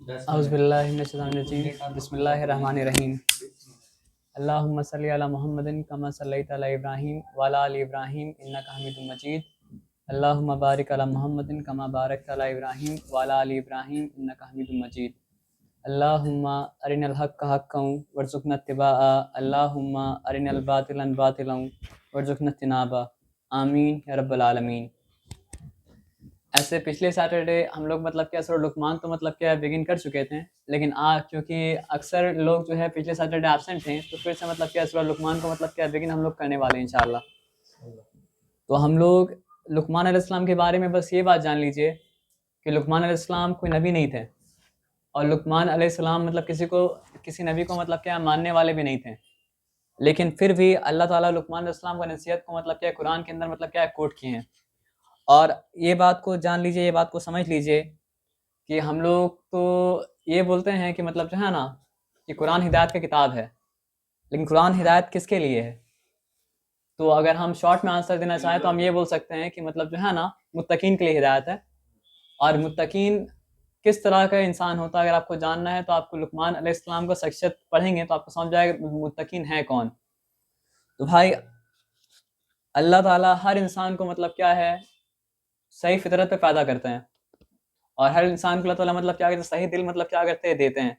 औज़ुबिल्लाहिमिनश्शैतानिर्रजीम बिस्मिल्लाहिर्रहमानिर्रहीम अल्लाहुम्मा सल्लि अला मुहम्मदिन कमा सल्लैता अला इब्राहीम व अला आलि इब्राहीम इन्नका हमीदुम मजीद अल्लाहुम्मा बारिक अला मुहम्मदिन कमा बारकता अला इब्राहीम व अला आलि इब्राहीम इन्नका हमीदुम मजीद अल्लाहुम्मा अरिनल हक्का हक्कन वर्ज़ुक़ना इत्तिबाअ अल्लाहुम्मा अरिनल बातिलन बातिलन वर्ज़ुक़ना इज्तिनाबा आमीन या रब्बल आलमीन। ऐसे पिछले सैटरडे हम लोग मतलब क्या सूरह लुक़मान तो मतलब क्या बिगिन कर चुके थे, लेकिन आज क्योंकि अक्सर लोग जो है पिछले सैटरडे एब्सेंट थे, तो फिर से मतलब क्या सूरह लुक़मान को मतलब क्या बिगिन हम लोग करने वाले हैं इंशाअल्लाह। तो हम लोग लुक़मान अलैहिस्सलाम के बारे में बस ये बात जान लीजिए कि लुक़मान अलैहिस्सलाम कोई नबी नहीं थे और लुक़मान अलैहिस्सलाम मतलब किसी नबी को मतलब क्या मानने वाले भी नहीं थे, लेकिन फिर भी अल्लाह ताला लुक़मान अलैहिस्सलाम की नसीहत को मतलब क्या कुरान के अंदर मतलब क्या कोट किए हैं। और ये बात को जान लीजिए, ये बात को समझ लीजिए कि हम लोग तो ये बोलते हैं कि मतलब जो है ना कि कुरान हिदायत की किताब है, लेकिन कुरान हिदायत किसके लिए है? तो अगर हम शॉर्ट में आंसर देना चाहें तो हम ये बोल सकते हैं कि मतलब जो है ना मुत्तकीन के लिए हिदायत है। और मुत्तकीन किस तरह का इंसान होता है अगर आपको जानना है तो आपको लुक़मान अलैहिस्सलाम का शख्सियत पढ़ेंगे तो आपको समझ जाएगा मुत्तकीन है कौन। तो भाई अल्लाह ताला हर इंसान को मतलब क्या है सही फितरत पे पैदा करते हैं और हर इंसान को अल्लाह ताला मतलब क्या कहते हैं सही दिल मतलब क्या करते हैं देते हैं,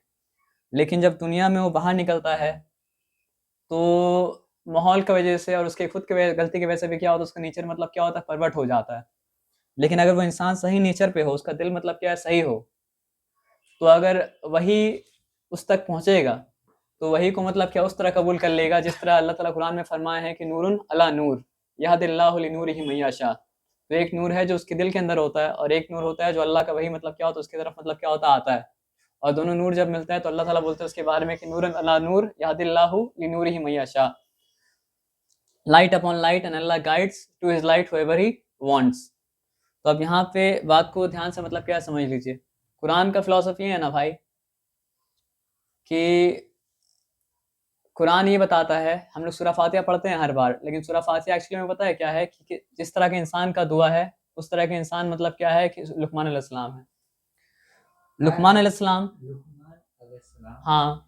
लेकिन जब दुनिया में वो बाहर निकलता है तो माहौल की वजह से और उसके खुद के गलती की वजह से भी क्या होता है उसका नेचर मतलब क्या होता है परवर्ट हो जाता है। लेकिन अगर वो इंसान सही नेचर पे हो, उसका दिल मतलब क्या है सही हो, तो अगर वही उस तक पहुँचेगा तो वही को मतलब क्या उस तरह कबूल कर लेगा जिस तरह अल्लाह ताला कुरान में फरमाया है कि नूरुन अला नूर यहदिल्लाहु लिनूरिही मन यशा। तो एक नूर है जो उसके दिल के अंदर होता है और एक नूर होता है जो अल्लाह का वही मतलब क्या होता है उसकी तरफ मतलब क्या होता आता है, और दोनों नूर जब मिलता है तो अल्लाह ताला बोलते हैं उसके बारे में कि नूरन अला नूर यहदिल्लाहु लिनूरिही मन यशा, light upon light and Allah guides to his light wherever he wants. तो अब यहाँ पे बात को ध्यान से मतलब क्या समझ लीजिए, कुरान का फिलॉसफी है ना भाई कि कुरान ये बताता है, हम लोग सूरह फातिहा पढ़ते हैं हर बार, लेकिन सूरह फातिहा एक्चुअली में पता है क्या है कि जिस तरह के इंसान का दुआ है उस तरह के इंसान मतलब क्या है कि लुक़मान अलैहिस्सलाम है। लुक़मान अलैहिस्सलाम, हाँ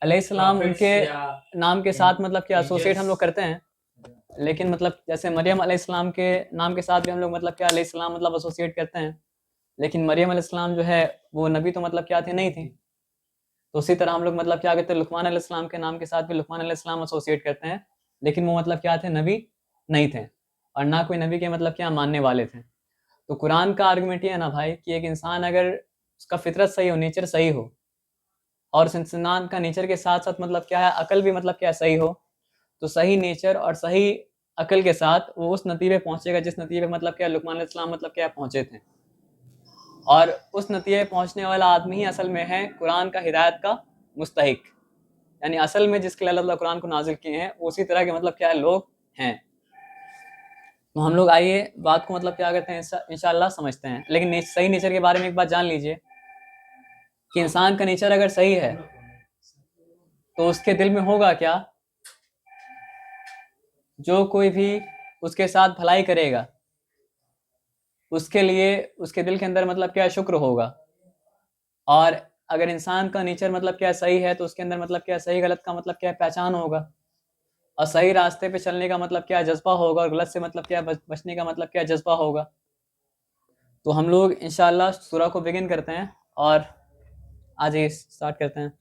अलैहिस्सलाम उनके नाम के साथ मतलब क्या एसोसिएट हम लोग करते हैं, लेकिन मतलब जैसे मरियम अलैहिस्सलाम के नाम के साथ भी हम लोग मतलब क्या अलैहिस्सलाम मतलब एसोसिएट करते हैं, लेकिन मरियम अलैहिस्सलाम जो है वो नबी तो मतलब क्या थे नहीं थी। तो उसी तरह हम लोग मतलब क्या कहते हैं लुक़मान अलैहिस्सलाम के नाम के साथ भी लुक़मान अलैहिस्सलाम एसोसिएट करते हैं, लेकिन वो मतलब क्या थे नबी नहीं थे और ना कोई नबी के मतलब क्या मानने वाले थे। तो कुरान का आर्गुमेंट ये है ना भाई कि एक इंसान अगर उसका फितरत सही हो, नेचर सही हो, और उस इंसान का नेचर के साथ साथ मतलब क्या है अकल भी मतलब क्या सही हो, तो सही नेचर और सही अकल के साथ वो उस नतीजे पे पहुंचेगा जिस नतीजे पे मतलब क्या लुक़मान अलैहिस्सलाम मतलब क्या पहुंचे थे। और उस नतीजे पे पहुंचने वाला आदमी ही असल में है कुरान का हिदायत का मुस्तहिक, यानी असल में जिसके लिए अल्लाह ताला कुरान को नाजिल किए हैं उसी तरह के मतलब क्या लोग हैं। तो हम लोग आइए बात को मतलब क्या करते हैं इंशाअल्लाह समझते हैं, लेकिन सही नेचर के बारे में एक बात जान लीजिए कि इंसान का नेचर अगर सही है तो उसके दिल में होगा क्या, जो कोई भी उसके साथ भलाई करेगा उसके लिए उसके दिल के अंदर मतलब क्या शुक्र होगा। और अगर इंसान का नेचर मतलब क्या सही है तो उसके अंदर मतलब क्या सही गलत का मतलब क्या पहचान होगा और सही रास्ते पे चलने का मतलब क्या जज्बा होगा और गलत से मतलब क्या बचने का मतलब क्या जज्बा होगा। तो हम लोग इंशाअल्लाह सूरह को बिगिन करते हैं और आज ये स्टार्ट करते हैं।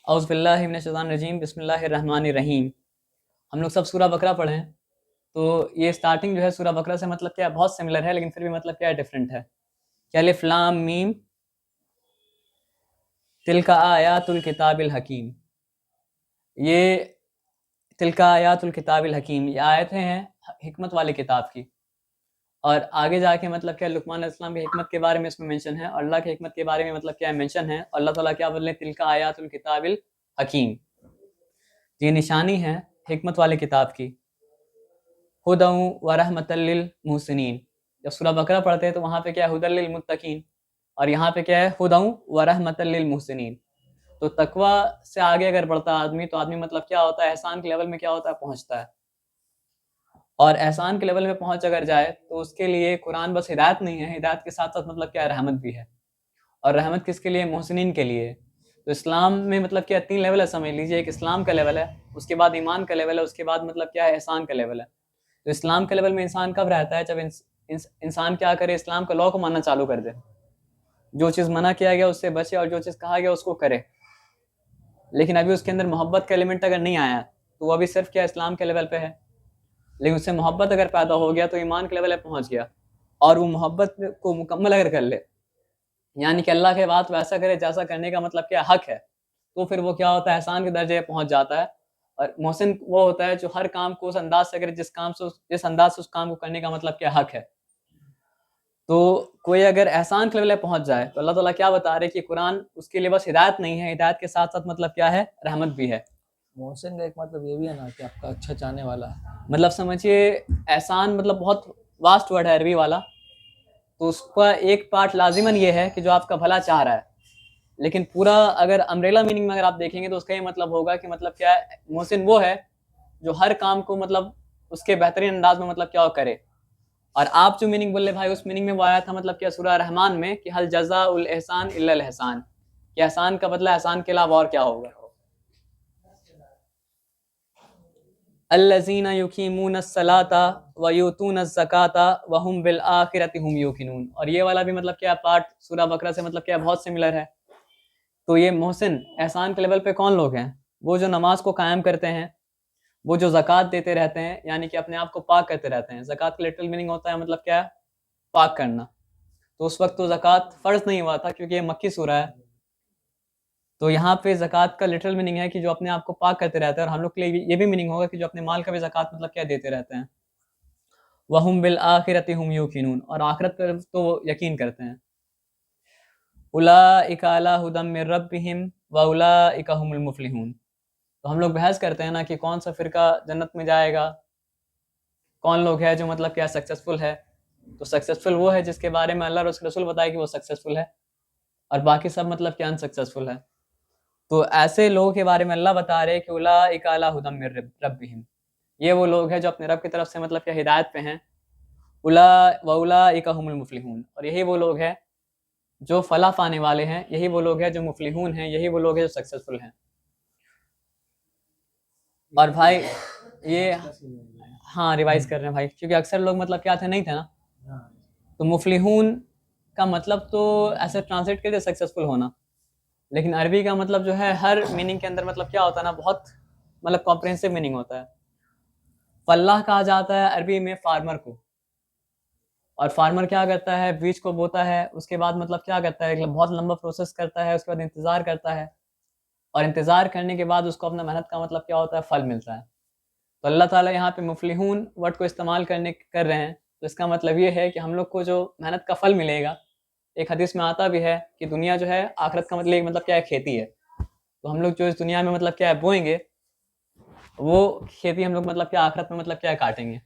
औज़ु बिल्लाहि मिनश शैतानिर रजीम बिस्मिल्लाहिर्रहमानिर्रहीम। हम लोग सब सूरह बकरा पढ़े हैं, तो ये स्टार्टिंग जो है सूरह बकरा से मतलब क्या बहुत सिमिलर है, लेकिन फिर भी मतलब क्या डिफरेंट है। क्या अलिफ लाम मीम तिलका आयातुल किताबिल हकीम, ये तिलका आयातुल किताबिल हकीम ये आयतें हैं हिकमत वाली किताब की। और आगे जाके मतलब क्या लुक़मान अलैहिस्सलाम की हिकमत के बारे में इसमें मेंशन है और अल्लाह की हिकमत के बारे में मतलब क्या मेंशन है। अल्लाह ताला क्या बोल रहे हैं तिलका आयातुल किताबिल हकीम, ये निशानी है हिकमत वाली किताब की। हुदन व रहमतल लिल मुहसिनीन, जब सूरह बकरा पढ़ते हैं तो वहाँ पे क्या है हुदल लिल मुत्तकीन और यहाँ पे क्या है हुदन व रहमतल लिल मुहसिनीन। तो तकवा से आगे अगर बढ़ता है आदमी तो आदमी मतलब क्या होता है एहसान के लेवल में क्या होता है पहुँचता है, और एहसान के लेवल में पहुँच अगर जाए तो उसके लिए कुरान बस हिदायत नहीं है, हिदायत के साथ साथ मतलब क्या रहमत भी है। और रहमत किसके लिए? मोहसिनीन के लिए। तो इस्लाम में मतलब क्या 3 लेवल है, समझ लीजिए। एक इस्लाम का लेवल है, उसके बाद ईमान का लेवल है, उसके बाद मतलब क्या है, एहसान का लेवल है। तो इस्लाम के लेवल में इंसान कब रहता है? जब इंसान क्या करे, इस्लाम का लॉ को मानना चालू कर दे, जो चीज़ मना किया गया उससे बचे और जो चीज़ कहा गया उसको करे। लेकिन अभी उसके अंदर मोहब्बत का एलिमेंट अगर नहीं आया तो वो अभी सिर्फ क्या इस्लाम के लेवल पे है। लेकिन उससे मोहब्बत अगर पैदा हो गया तो ईमान के लेवल पे पहुंच गया, और वो मोहब्बत को मुकम्मल अगर कर ले, यानी कि अल्लाह के बात वैसा करे जैसा करने का मतलब क्या हक है, तो फिर वो क्या होता है, एहसान के दर्जे पहुंच जाता है। और मोहसिन वो होता है जो हर काम को उस अंदाज से करे जिस अंदाज से उस काम को करने का मतलब क्या हक है। तो कोई अगर एहसान के लेवल पे पहुंच जाए तो अल्लाह ताला क्या बता रहे हैं कि कुरान उसके लिए बस हिदायत नहीं है, हिदायत के साथ साथ मतलब क्या है, रहमत भी है। मोहसिन का एक मतलब ये भी है ना कि आपका अच्छा चाहने वाला। मतलब समझिए, एहसान मतलब बहुत वास्ट वर्ड है अरबी वाला, तो उसका एक पार्ट लाजिमन ये है कि जो आपका भला चाह रहा है। लेकिन पूरा अगर अम्ब्रेला मीनिंग में अगर आप देखेंगे तो उसका ये मतलब होगा कि मतलब क्या है, मोहसिन वो है जो हर काम को मतलब उसके बेहतरीन अंदाज में मतलब क्या करे। और आप जो मीनिंग बोले भाई, उस मीनिंग में वो आया था मतलब क्या सूरह रहमान में कि हल जज़ा उल एहसान इल्लल एहसान, कि एहसान का बदला एहसान के अलावा और क्या होगा। अल्लज़ीना युकीमून सलाता व यूतून ज़काता व हुम बिल आखिरति हुम यूकिनून। और ये वाला भी मतलब क्या पार्ट सूरह बकरा से मतलब क्या बहुत सिमिलर है। तो ये मोहसिन एहसान के लेवल पे कौन लोग हैं? वो जो नमाज को कायम करते हैं, वो जो ज़कात देते रहते हैं, यानी कि अपने आप को पाक करते रहते हैं। ज़कात का लिटरल मीनिंग होता है मतलब क्या है, पाक करना। तो उस वक्त तो ज़कात फ़र्ज़ नहीं हुआ था क्योंकि ये मक्की सूरह है। तो यहाँ पे ज़कात का लिटरल मीनिंग है कि जो अपने आप को पाक करते रहते हैं, और हम लोग के लिए ये भी मीनिंग होगा कि जो अपने माल का भी ज़कात मतलब क्या देते रहते हैं। वहुम बिल आखिरति हुम यूकिनून, और आखिरत पर तो वो यकीन करते हैं। उलाइका अला हुदम मिर रब्बिहिम व उलाइका हुमुल मुफ्लिहून। तो हम लोग बहस करते हैं ना कि कौन सा फ़िरका जन्नत में जाएगा, कौन लोग है जो मतलब क्या सक्सेसफुल है। तो सक्सेसफुल वो है जिसके बारे में अल्लाह और उसके रसूल बताए कि वो सक्सेसफुल है, और बाकी सब मतलब क्या अनसक्सेसफुल है। तो ऐसे लोगों के बारे में अल्लाह बता रहे हैं कि उलाइका अला हुदम मिर रब्बिहिम, ये वो लोग हैं जो अपने रब की तरफ से मतलब क्या हिदायत पे हैं। उलाइका हुमुल मुफ्लिहून, और यही वो लोग हैं जो फलाह पाने वाले हैं, यही वो लोग हैं जो मुफ्लिहून हैं, यही वो लोग हैं जो सक्सेसफुल हैं। और भाई ये, हाँ रिवाइज कर रहे हैं भाई, क्योंकि अक्सर लोग मतलब क्या थे, नहीं थे ना। तो मुफ्लिहून का मतलब तो ऐसे ट्रांसलेट करते सक्सेसफुल होना, लेकिन अरबी का मतलब जो है हर मीनिंग के अंदर मतलब क्या होता है ना, बहुत मतलब कॉम्प्रिहेंसिव मीनिंग होता है। फल्लाह कहा जाता है अरबी में फार्मर को, और फार्मर क्या करता है, बीज को बोता है, उसके बाद मतलब क्या करता है, बहुत लंबा प्रोसेस करता है, उसके बाद इंतज़ार करता है, और इंतज़ार करने के बाद उसको अपना मेहनत का मतलब क्या होता है, फल मिलता है। तो अल्लाह ताला यहाँ पे मुफ्लिहून वर्ड को इस्तेमाल कर रहे हैं, तो इसका मतलब ये है कि हम लोग को जो मेहनत का फल मिलेगा। एक हदीस में आता भी है कि दुनिया जो है आखिरत का मतलब क्या है, खेती है। तो हम लोग जो इस दुनिया में मतलब क्या है बोएंगे, वो खेती हम लोग मतलब क्या आखिरत में मतलब क्या है काटेंगे।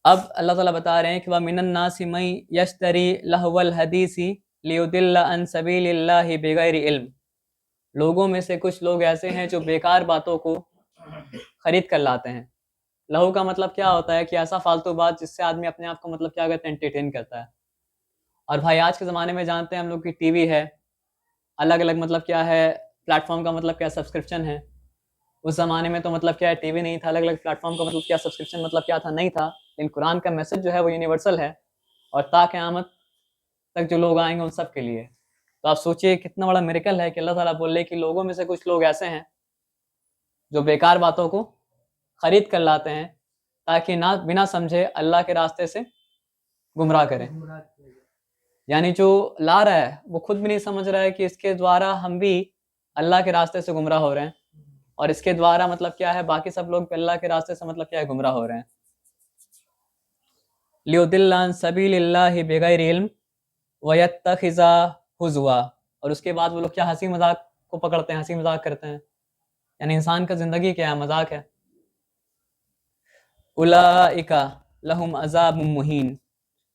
अब अल्लाह ताला बता रहे हैं कि वमिनन नासि मई यश्तरी लहवल हदीसी लियुदिल्ला अन सबीलिल्लाहि बिगैरि इल्म। लोगों में से कुछ लोग ऐसे हैं जो बेकार बातों को खरीद कर लाते हैं। लहू का मतलब क्या होता है कि ऐसा फालतू बात जिससे आदमी अपने आप को मतलब क्या कहते हैं, एंटरटेन करता है। और भाई आज के ज़माने में जानते हैं हम लोग की टीवी है, अलग अलग मतलब क्या है प्लेटफॉर्म का मतलब क्या सब्सक्रिप्शन है। उस ज़माने में तो मतलब क्या है टीवी नहीं था, अलग अलग प्लेटफॉर्म का मतलब क्या सब्सक्रिप्शन मतलब क्या था, नहीं था। लेकिन कुरान का मैसेज जो है वो यूनिवर्सल है, और ता क़यामत तक जो लोग आएंगे उन सब के लिए। तो आप सोचिए कितना बड़ा मिरेकल है कि अल्लाह ताला बोले कि लोगों में से कुछ लोग ऐसे हैं जो बेकार बातों को खरीद कर लाते हैं ताकि ना बिना समझे अल्लाह के रास्ते से गुमराह करें। यानी जो ला रहा है वो खुद भी नहीं समझ रहा है कि इसके द्वारा हम भी अल्लाह के रास्ते से गुमराह हो रहे हैं, और इसके द्वारा मतलब क्या है बाकी सब लोग अल्लाह के रास्ते से मतलब क्या है गुमराह हो रहे हैं। लियुदिल्ला अन सबीलिल्लाहि बिगैरि इल्म व यत्तखिज़ा हुज़वा। और उसके बाद वो लोग क्या हंसी मजाक को पकड़ते हैं, हंसी मजाक करते हैं। यानी इंसान का ज़िंदगी क्या है, मजाक है। उलाइका लहुम अज़ाबुम मुहीन।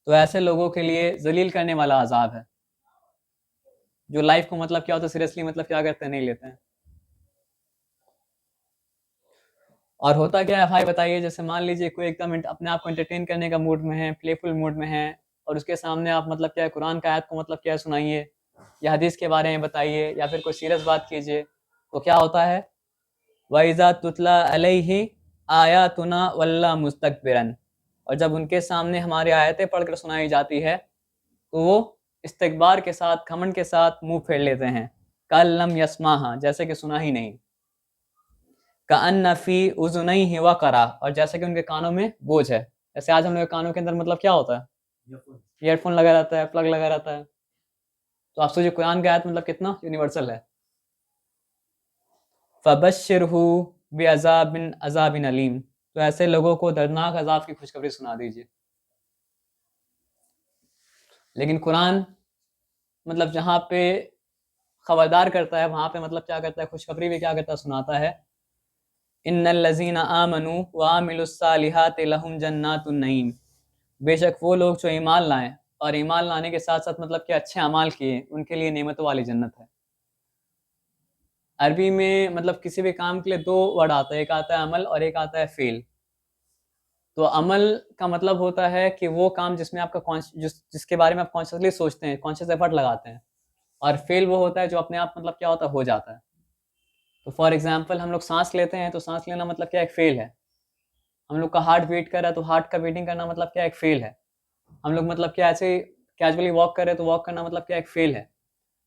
तो ऐसे लोगों के लिए जलील करने वाला अजाब है, जो लाइफ को मतलब क्या होता है सीरियसली मतलब क्या करते हैं, नहीं लेते हैं। और होता क्या है भाई बताइए, जैसे मान लीजिए कोई एकदम अपने आप को एंटरटेन करने का मूड में है, प्लेफुल मूड में है, और उसके सामने आप मतलब क्या है कुरान का आयत को मतलब क्या है सुनाइए या हदीस के बारे में बताइए या फिर कोई सीरियस बात कीजिए, तो क्या होता है, वइज़ा तुतला अलैहि आयातुना वल्ला मुस्तकबिरन, और जब उनके सामने हमारी आयतें पढ़कर सुनाई जाती है तो वो इस्तिकबार के साथ, घमंड के साथ मुंह फेर लेते हैं। कल लम यस्माहा, जैसे कि सुना ही नहीं। कअन्न फी उज़ुनैहि वक़रा, और जैसे कि उनके कानों में बोझ है। जैसे आज हम लोग के कानों के अंदर मतलब क्या होता है, ईयरफोन लगा रहता है, प्लग लगा रहता है। तो आप सोचिए कुरान की आयत मतलब कितना यूनिवर्सल है। फबश्शिरहु बिअज़ाबिन अज़ाबिन अलीम, तो ऐसे लोगों को दर्दनाक अजाब की खुशखबरी सुना दीजिए। लेकिन कुरान मतलब जहाँ पे खबरदार करता है वहाँ पे मतलब क्या करता है, खुशखबरी भी क्या करता है, सुनाता है। इन्नल लज़ीना आमनू व आमिलुस्सालिहाति लहुम जन्नातुन नईम, बेशक वो लोग जो ईमान लाएं और ईमान लाने के साथ साथ मतलब कि अच्छे अमाल किए, उनके लिए नेमतों वाली जन्नत है। अरबी में मतलब किसी भी काम के लिए दो वर्ड आता है, एक आता है अमल और एक आता है फेल। तो अमल का मतलब होता है कि वो काम जिसमें आपका जिसके बारे में आप कॉन्शियसली सोचते हैं, कॉन्शियस एफर्ट लगाते हैं, और फेल वो होता है जो अपने आप मतलब क्या होता है, हो जाता है। तो फॉर एग्जांपल हम लोग सांस लेते हैं तो सांस लेना मतलब क्या, एक फेल है। हम लोग का हार्ट बीट कर रहा है तो हार्ट का बीटिंग करना मतलब क्या, एक फेल है। हम लोग मतलब क्या ऐसे कैजुअली वॉक कर रहे हैं तो वॉक करना मतलब क्या, एक फेल है।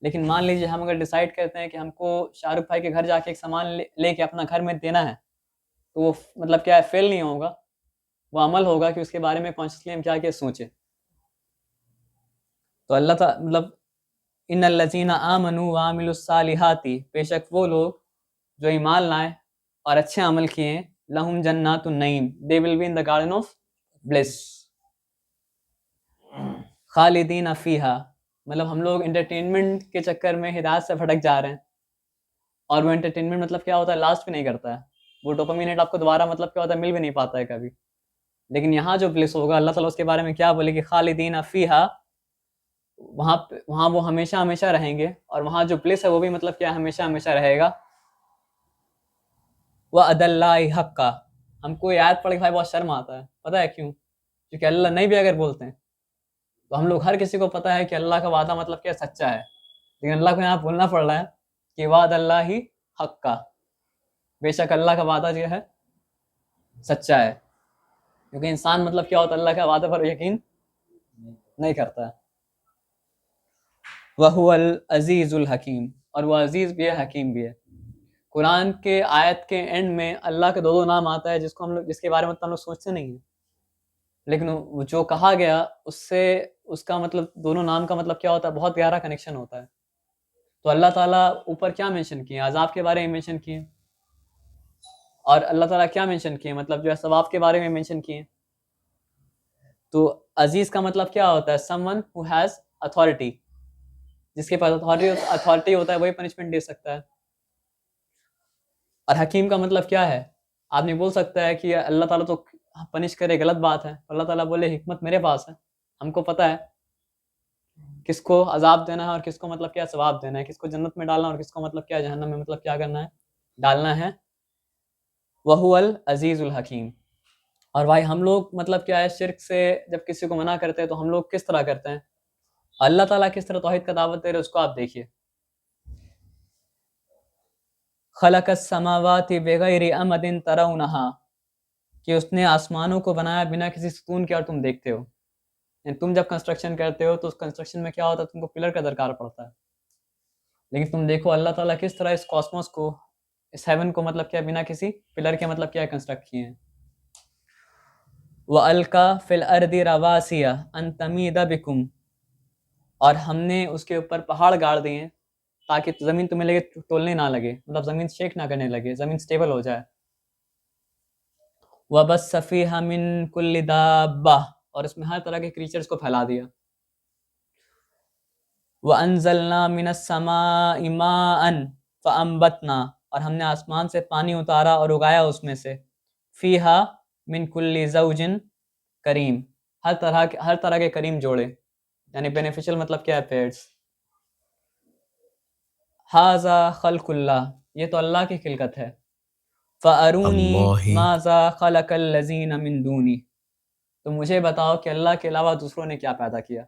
लेकिन मान लीजिए हम अगर डिसाइड करते हैं कि हमको शाहरुख भाई के घर जाके एक सामान लेके अपना घर में देना है, तो वो मतलब क्या है, फेल नहीं होगा, वो अमल होगा कि उसके बारे में कॉन्शियसली हम क्या क्या सोचें। तो अल्लाह ताला मतलब इन्नल लज़ीना आमनू व आमिलुस्सालिहाति, बेशक वो लोग जो ईमान लाए और अच्छे अमल किए, लहुम जन्नातुन नईम, they will be in the garden of bliss खालिदीन फीहा। मतलब हम लोग एंटरटेनमेंट के चक्कर में हिदायत से भटक जा रहे हैं, और वो एंटरटेनमेंट मतलब क्या होता है, लास्ट भी नहीं करता है। वो डोपामिन हिट आपको दोबारा मतलब क्या होता है, मिल भी नहीं पाता है कभी। लेकिन यहाँ जो ब्लिस होगा, अल्लाह ताला उसके बारे में क्या बोले कि खालिदीन फीहा, वहाँ वो हमेशा हमेशा रहेंगे, और वहाँ जो ब्लिस है वो भी मतलब क्या, हमेशा हमेशा रहेगा। वह अदल्लाई हक्का, हमको ये आयत पढ़ के भाई बहुत शर्म आता है, पता है क्यों? क्योंकि अल्लाह नहीं भी अगर बोलते हैं तो हम लोग हर किसी को पता है कि अल्लाह का वादा मतलब क्या, सच्चा है। लेकिन अल्लाह को यहाँ बोलना पड़ रहा है कि वाद अल्लाह ही हक्का, बेशक अल्लाह का वादा जो है सच्चा है। क्योंकि इंसान मतलब क्या होता है, अल्लाह का वादा पर यकीन नहीं करता है। वहुवल अजीजुल हकीम, और वह अजीज भी है, हकीम भी है। कुरान के आयत के एंड में अल्लाह के दो दो नाम आता है जिसको हम लोग, जिसके बारे में हम लोग सोचते नहीं है, लेकिन वो जो कहा गया उससे उसका मतलब दोनों नाम का मतलब क्या होता है, बहुत गहरा कनेक्शन होता है। तो अल्लाह ताला ऊपर क्या मेंशन किए, अजाब के बारे में मेंशन किए, और अल्लाह ताला क्या मेंशन किए, मतलब जो है सवाब के बारे में मेंशन किए। तो अजीज का मतलब क्या होता है, समवन हु हैज अथॉरिटी, जिसके पास अथॉरिटी होता है वही पनिशमेंट दे सकता है। और हकीम का मतलब क्या है, आदमी बोल सकता है कि अल्लाह ताला तो पनिश करे, गलत बात है। अल्लाह ताला बोले हिकमत मेरे पास है, हमको पता है किसको अजाब देना है और किसको मतलब क्या सवाब देना है, किसको जन्नत में डालना और किसको मतलब क्या जहन्नम में मतलब क्या करना है, डालना है। वहुवल अजीजुल हकीम। और भाई हम लोग मतलब क्या है, शिर्क से जब किसी को मना करते हैं तो हम लोग किस तरह करते हैं, अल्लाह ताला किस तरह तौहीद का दावत दे रहे हैं उसको आप देखिए। खलक़स समावाति बिगैरि अमदिन तरौनहा, कि उसने आसमानों को बनाया बिना किसी सुकून के और तुम देखते हो। तुम जब कंस्ट्रक्शन करते हो तो उस कंस्ट्रक्शन में क्या होता है, तुमको पिलर का दरकार पड़ता है। लेकिन तुम देखो अल्लाह ताला किस तरह इस कॉस्मोस को, इस हेवन को मतलब क्या बिना किसी पिलर के मतलब क्या कंस्ट्रक्ट किए हैं। व अलका फिल अर्दी रवासिया अन तमीदा बिकुम, और हमने उसके ऊपर पहाड़ गाड़ दिए ताकि ज़मीन तुम्हें लगे टोलने ना लगे, मतलब ज़मीन शेक ना करने लगे, ज़मीन स्टेबल हो जाए। व बस सफ़ीहा मिन कुल्ली दाब्बा, और इसमें हर तरह के क्रीचर्स को फैला दिया। व अनज़लना मिनस समाई माअन फ़अंबतना, और हमने आसमान से पानी उतारा और उगाया उसमें से, फ़ीहा मिन कुल्ली ज़ौजिन करीम, हर तरह के करीम जोड़े, यानी बेनिफिशियल मतलब क्या है, पेड्स। हाज़ा खल्कुल्लाह, ये तो अल्लाह की खिलकत है। फ़अरूनी अल्लाही माज़ा खलक़ल लज़ीना मिन दूनी, तो मुझे बताओ कि अल्लाह के अलावा दूसरों ने क्या पैदा किया।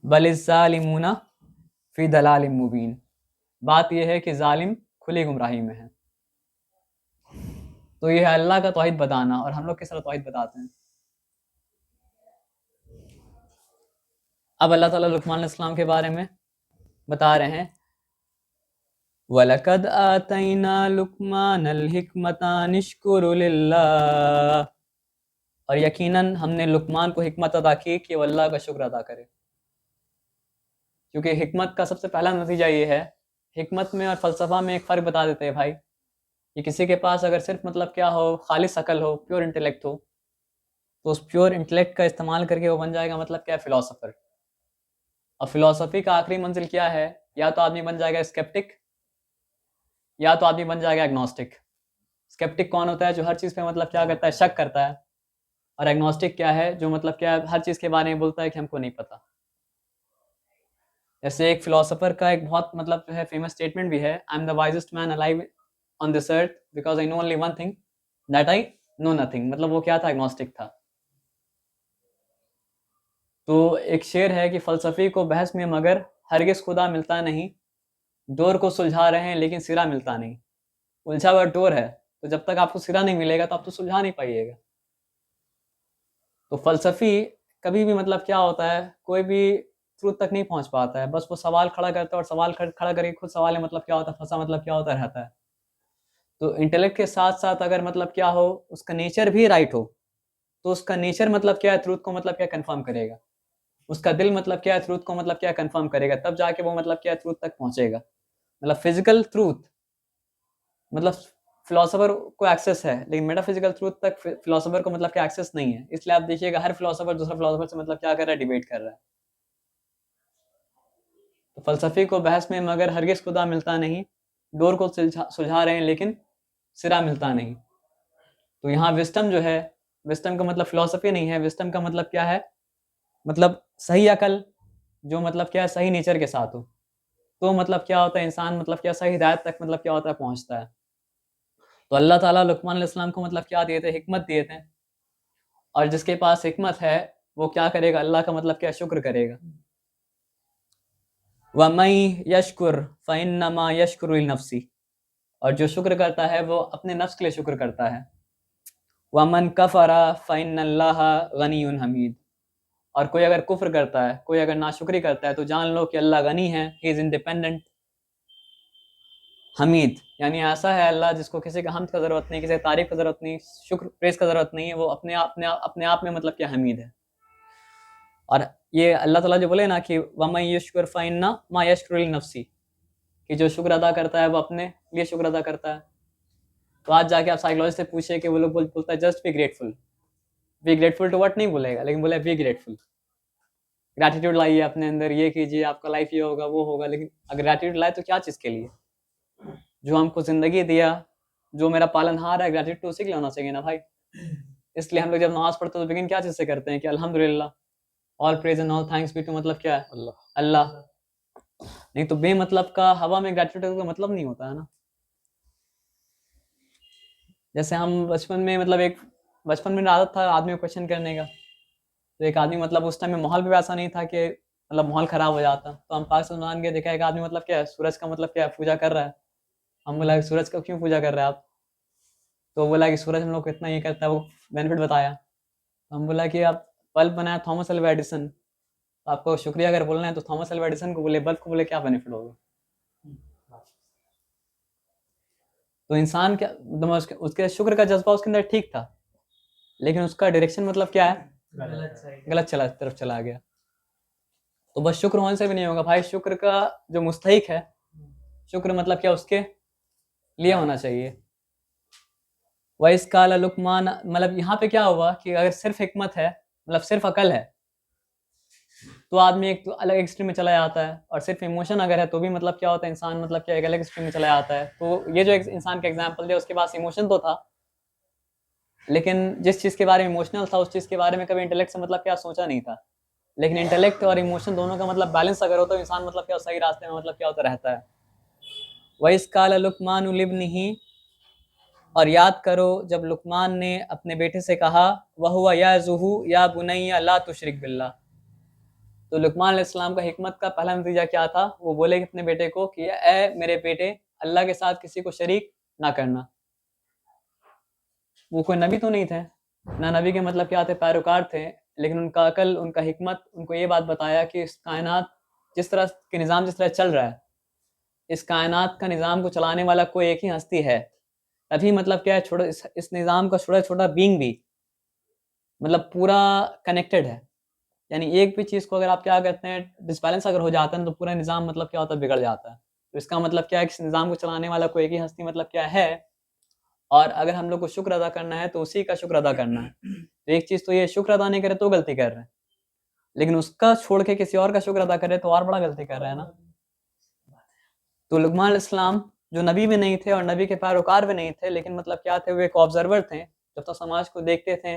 बलिज़्ज़ालिमूना फ़ी दलालिम मुबीन। बात यह है कि जालिम खुली गुमराही में है। तो यह है अल्लाह का तौहीद बताना, और हम लोग किस तरह तौहीद बताते हैं। अब अल्लाह ताला लुक़मान अलैहिस्सलाम के बारे में बता रहे हैं, वलक़द आतैना लुक़मानल हिकमता अनिश्कुर लिल्लाह, और यकीनन हमने लुक़मान को हिकमत अता की कि वो अल्लाह का शुक्र अदा करे। क्योंकि हिकमत का सबसे पहला नतीजा ये है, हिकमत में और फ़लसफ़ा में एक फ़र्क बता देते हैं भाई, कि किसी के पास अगर सिर्फ मतलब क्या हो, खालिस अकल हो, प्योर इंटेलेक्ट हो, तो उस प्योर इंटेलेक्ट का इस्तेमाल करके वो बन जाएगा मतलब क्या, फ़िलासफ़र। और फ़िलासफ़ी का आखिरी मंजिल क्या है, या तो आदमी बन जाएगा स्केप्टिक, या तो आदमी बन जाएगा एग्नोस्टिक। स्केप्टिक कौन होता है, जो हर चीज़ पे मतलब क्या करता है, शक करता है। और एग्नोस्टिक क्या है, जो मतलब क्या है, हर चीज़ के बारे में बोलता है कि हमको नहीं पता। जैसे एक फ़िलासफ़र का एक बहुत मतलब जो है फेमस स्टेटमेंट भी है, I am the wisest man alive on this earth because I know only one thing that I know nothing. मतलब वो क्या था, एग्नोस्टिक था। तो एक शेर है कि फ़लसफ़ी को बहस में मगर हरगिज़ खुदा मिलता नहीं, डोर को सुलझा रहे हैं लेकिन सिरा मिलता नहीं। उलझा हुआ डोर है, तो जब तक आपको सिरा नहीं मिलेगा तो आप तो सुलझा नहीं पाइएगा। तो फ़लसफ़ी कभी भी मतलब क्या होता है, कोई भी ट्रुथ तक नहीं पहुँच पाता है, बस वो सवाल खड़ा करता है, और सवाल खड़ा करके खुद सवाल में मतलब क्या होता है, फँसा मतलब क्या होता रहता है। तो इंटेलेक्ट के साथ-साथ अगर मतलब क्या हो, उसका नेचर भी राइट हो, तो उसका नेचर मतलब क्या है, ट्रुथ को मतलब क्या कन्फर्म करेगा। उसका दिल मतलब क्या है, ट्रुथ को मतलब क्या कन्फर्म करेगा, तब जाके वो मतलब क्या ट्रुथ तक पहुँचेगा। मतलब फिज़िकल ट्रुथ मतलब फ़िलासफ़र को एक्सेस है, लेकिन मेटाफ़िज़िकल ट्रुथ तक फ़िलासफ़र को मतलब क्या एक्सेस नहीं है। इसलिए आप देखिएगा हर फ़िलासफ़र दूसरा फ़िलासफ़र से मतलब क्या कर रहा है, डिबेट कर रहा है। तो फ़लसफ़ी को बहस में मगर हरगिज़ खुदा मिलता नहीं, डोर को सुलझा रहे हैं लेकिन सिरा मिलता नहीं। तो यहाँ विज़डम जो है, विज़डम का मतलब फ़िलासफ़ी नहीं है, विज़डम का मतलब क्या है, मतलब सही अकल, जो मतलब क्या है, सही नेचर के साथ हो। तो मतलब क्या होता है, इंसान मतलब क्या सही हिदायत तक मतलब क्या होता है, पहुँचता है। तो अल्लाह ताला लुक़मान अलैहिस्सलाम को मतलब क्या दिए थे, हिकमत दिए थे। और जिसके पास हिकमत है, वो क्या करेगा, अल्लाह का मतलब क्या, शुक्र करेगा। वमन यशकुर फ़इन्नमा यशकुरु लिनफ्सी, और जो शुक्र करता है वो अपने नफ्स के लिए शुक्र करता है। वमन कफ़रा फ़इन्नल्लाह गनियुन हमीद, और कोई अगर कुफ्र करता है, कोई अगर नाशुक्री करता है, तो जान लो कि अल्लाह गनी है, ही इज़ इंडिपेंडेंट, हमीद यानी ऐसा है अल्लाह जिसको किसी का हम्द का ज़रूरत नहीं, किसी तारीफ़ का ज़रूरत नहीं, शुक्र प्रेज़ का ज़रूरत नहीं है। वो अपने आप में मतलब क्या हमीद है। और ये अल्लाह ताला जो बोले ना कि वमन यशकुर फ़इन्नमा यशकुरु लिनफ्सी, कि जो शुक्र अदा करता है वो अपने लिए शुक्र अदा करता है। तो आज जाके आप साइकोलॉजिस्ट से पूछिए कि वो लोग बोलता है just be grateful. Be grateful to what नहीं बोलेगा, लेकिन बोले बी ग्रेटफुल। ग्रैटिट्यूड लाइए अपने अंदर, ये कीजिए, आपका लाइफ ये होगा, वो होगा। लेकिन अगर ग्रैटिट्यूड लाए तो क्या चीज़ के लिए? जो हमको ज़िंदगी दिया, जो मेरा पालनहार है, ग्रैटिट्यूड उसी के लिए होना चाहिए ना भाई। इसलिए हम लोग जब नमाज़ पढ़ते हैं तो बिगिन क्या चीज़ से करते हैं कि अल्हम्दुलिल्लाह, all praise and all thanks be to, मतलब क्या है, अल्लाह। नहीं तो बेमतलब का हवा में ग्रैटिट्यूड का मतलब नहीं होता है ना। जैसे हम बचपन में मतलब बचपन में आदत था आदमी को क्वेश्चन करने का। तो एक आदमी मतलब उस टाइम में माहौल भी वैसा नहीं था कि मतलब माहौल ख़राब हो जाता। तो हम पाक सलमान के देखा एक आदमी मतलब क्या है, सूरज का मतलब क्या है, पूजा कर रहा है। हम बोला कि सूरज का क्यों पूजा कर रहे हैं आप? तो बोला कि सूरज हम लोग को इतना ये करता है, वो बेनिफिट बताया। तो हम बोला कि आप बल्ब बनाया थॉमस अल्वा एडिसन, तो आपको शुक्रिया अगर बोलना है तो थॉमस अल्वा एडिसन को बोले, बल्ब को बोले, क्या बेनिफिट होगा? तो इंसान क्या मतलब उसके शुक्र का जज्बा उसके अंदर ठीक था, लेकिन उसका डायरेक्शन मतलब क्या है, गलत तरफ चला गया। तो बस शुक्र होने से भी नहीं होगा भाई। शुक्र का जो मुस्तहिक है, शुक्र मतलब क्या, उसके लिए होना चाहिए। वइस काल लुकमान, मतलब यहाँ पे क्या हुआ कि अगर सिर्फ हिकमत है, मतलब सिर्फ अकल है, तो आदमी एक तो अलग एक्सट्रीम में चला जाता है। और सिर्फ इमोशन अगर है तो भी मतलब क्या होता है, इंसान मतलब क्या एक अलग एक्सट्रीम में चला जाता है। तो ये जो एक इंसान का एग्जाम्पल दिया, उसके पास इमोशन तो था, लेकिन जिस चीज़ के बारे में इमोशनल था, उस चीज़ के बारे में कभी इंटेलेक्ट से मतलब क्या सोचा नहीं था। लेकिन इंटेलेक्ट और इमोशन दोनों का मतलब बैलेंस अगर हो तो इंसान मतलब क्या सही रास्ते में मतलब क्या होता रहता है। वइस काल लुकमान लिब्निही और याद करो जब लुकमान ने अपने बेटे से कहा वहुवा याज़ुहु या बुनैया ला तुशरिक बिल्लाह, तो लुकमान अलैहिस्सलाम का हिकमत का पहला नतीजा क्या था? वो बोले कि अपने बेटे को कि ए मेरे बेटे, अल्लाह के साथ किसी को शरीक ना करना। वो कोई नबी तो नहीं थे, ना नबी के मतलब क्या थे, पैरोकार थे, लेकिन उनका अकल, उनका हिकमत उनको ये बात बताया कि इस कायनात जिस तरह के निज़ाम जिस तरह चल रहा है, इस कायनात का निज़ाम को चलाने वाला कोई एक ही हस्ती है। तभी मतलब क्या है, छोटा इस निज़ाम का छोटा-छोटा बीइंग भी मतलब पूरा कनेक्टेड है। यानी एक भी चीज़ को अगर आप क्या कहते हैं, डिसबैलेंस अगर हो जाता है ना, तो पूरा निज़ाम मतलब क्या होता है, बिगड़ जाता है। तो इसका मतलब क्या है कि इस निज़ाम को चलाने वाला कोई एक ही हस्ती मतलब क्या है, और अगर हम लोग को शुक्र अदा करना है तो उसी का शुक्र अदा करना है। तो एक चीज़ तो ये, शुक्र अदा नहीं करे तो गलती कर रहे हैं, लेकिन उसका छोड़ के किसी और का शुक्र अदा करे तो और बड़ा गलती कर रहे हैं ना। तो लुकमान अलैहिस्सलाम जो नबी भी नहीं थे और नबी के पैरोकार भी नहीं थे, लेकिन मतलब क्या थे, वो एक ऑब्जर्वर थे। जब तक समाज को देखते थे,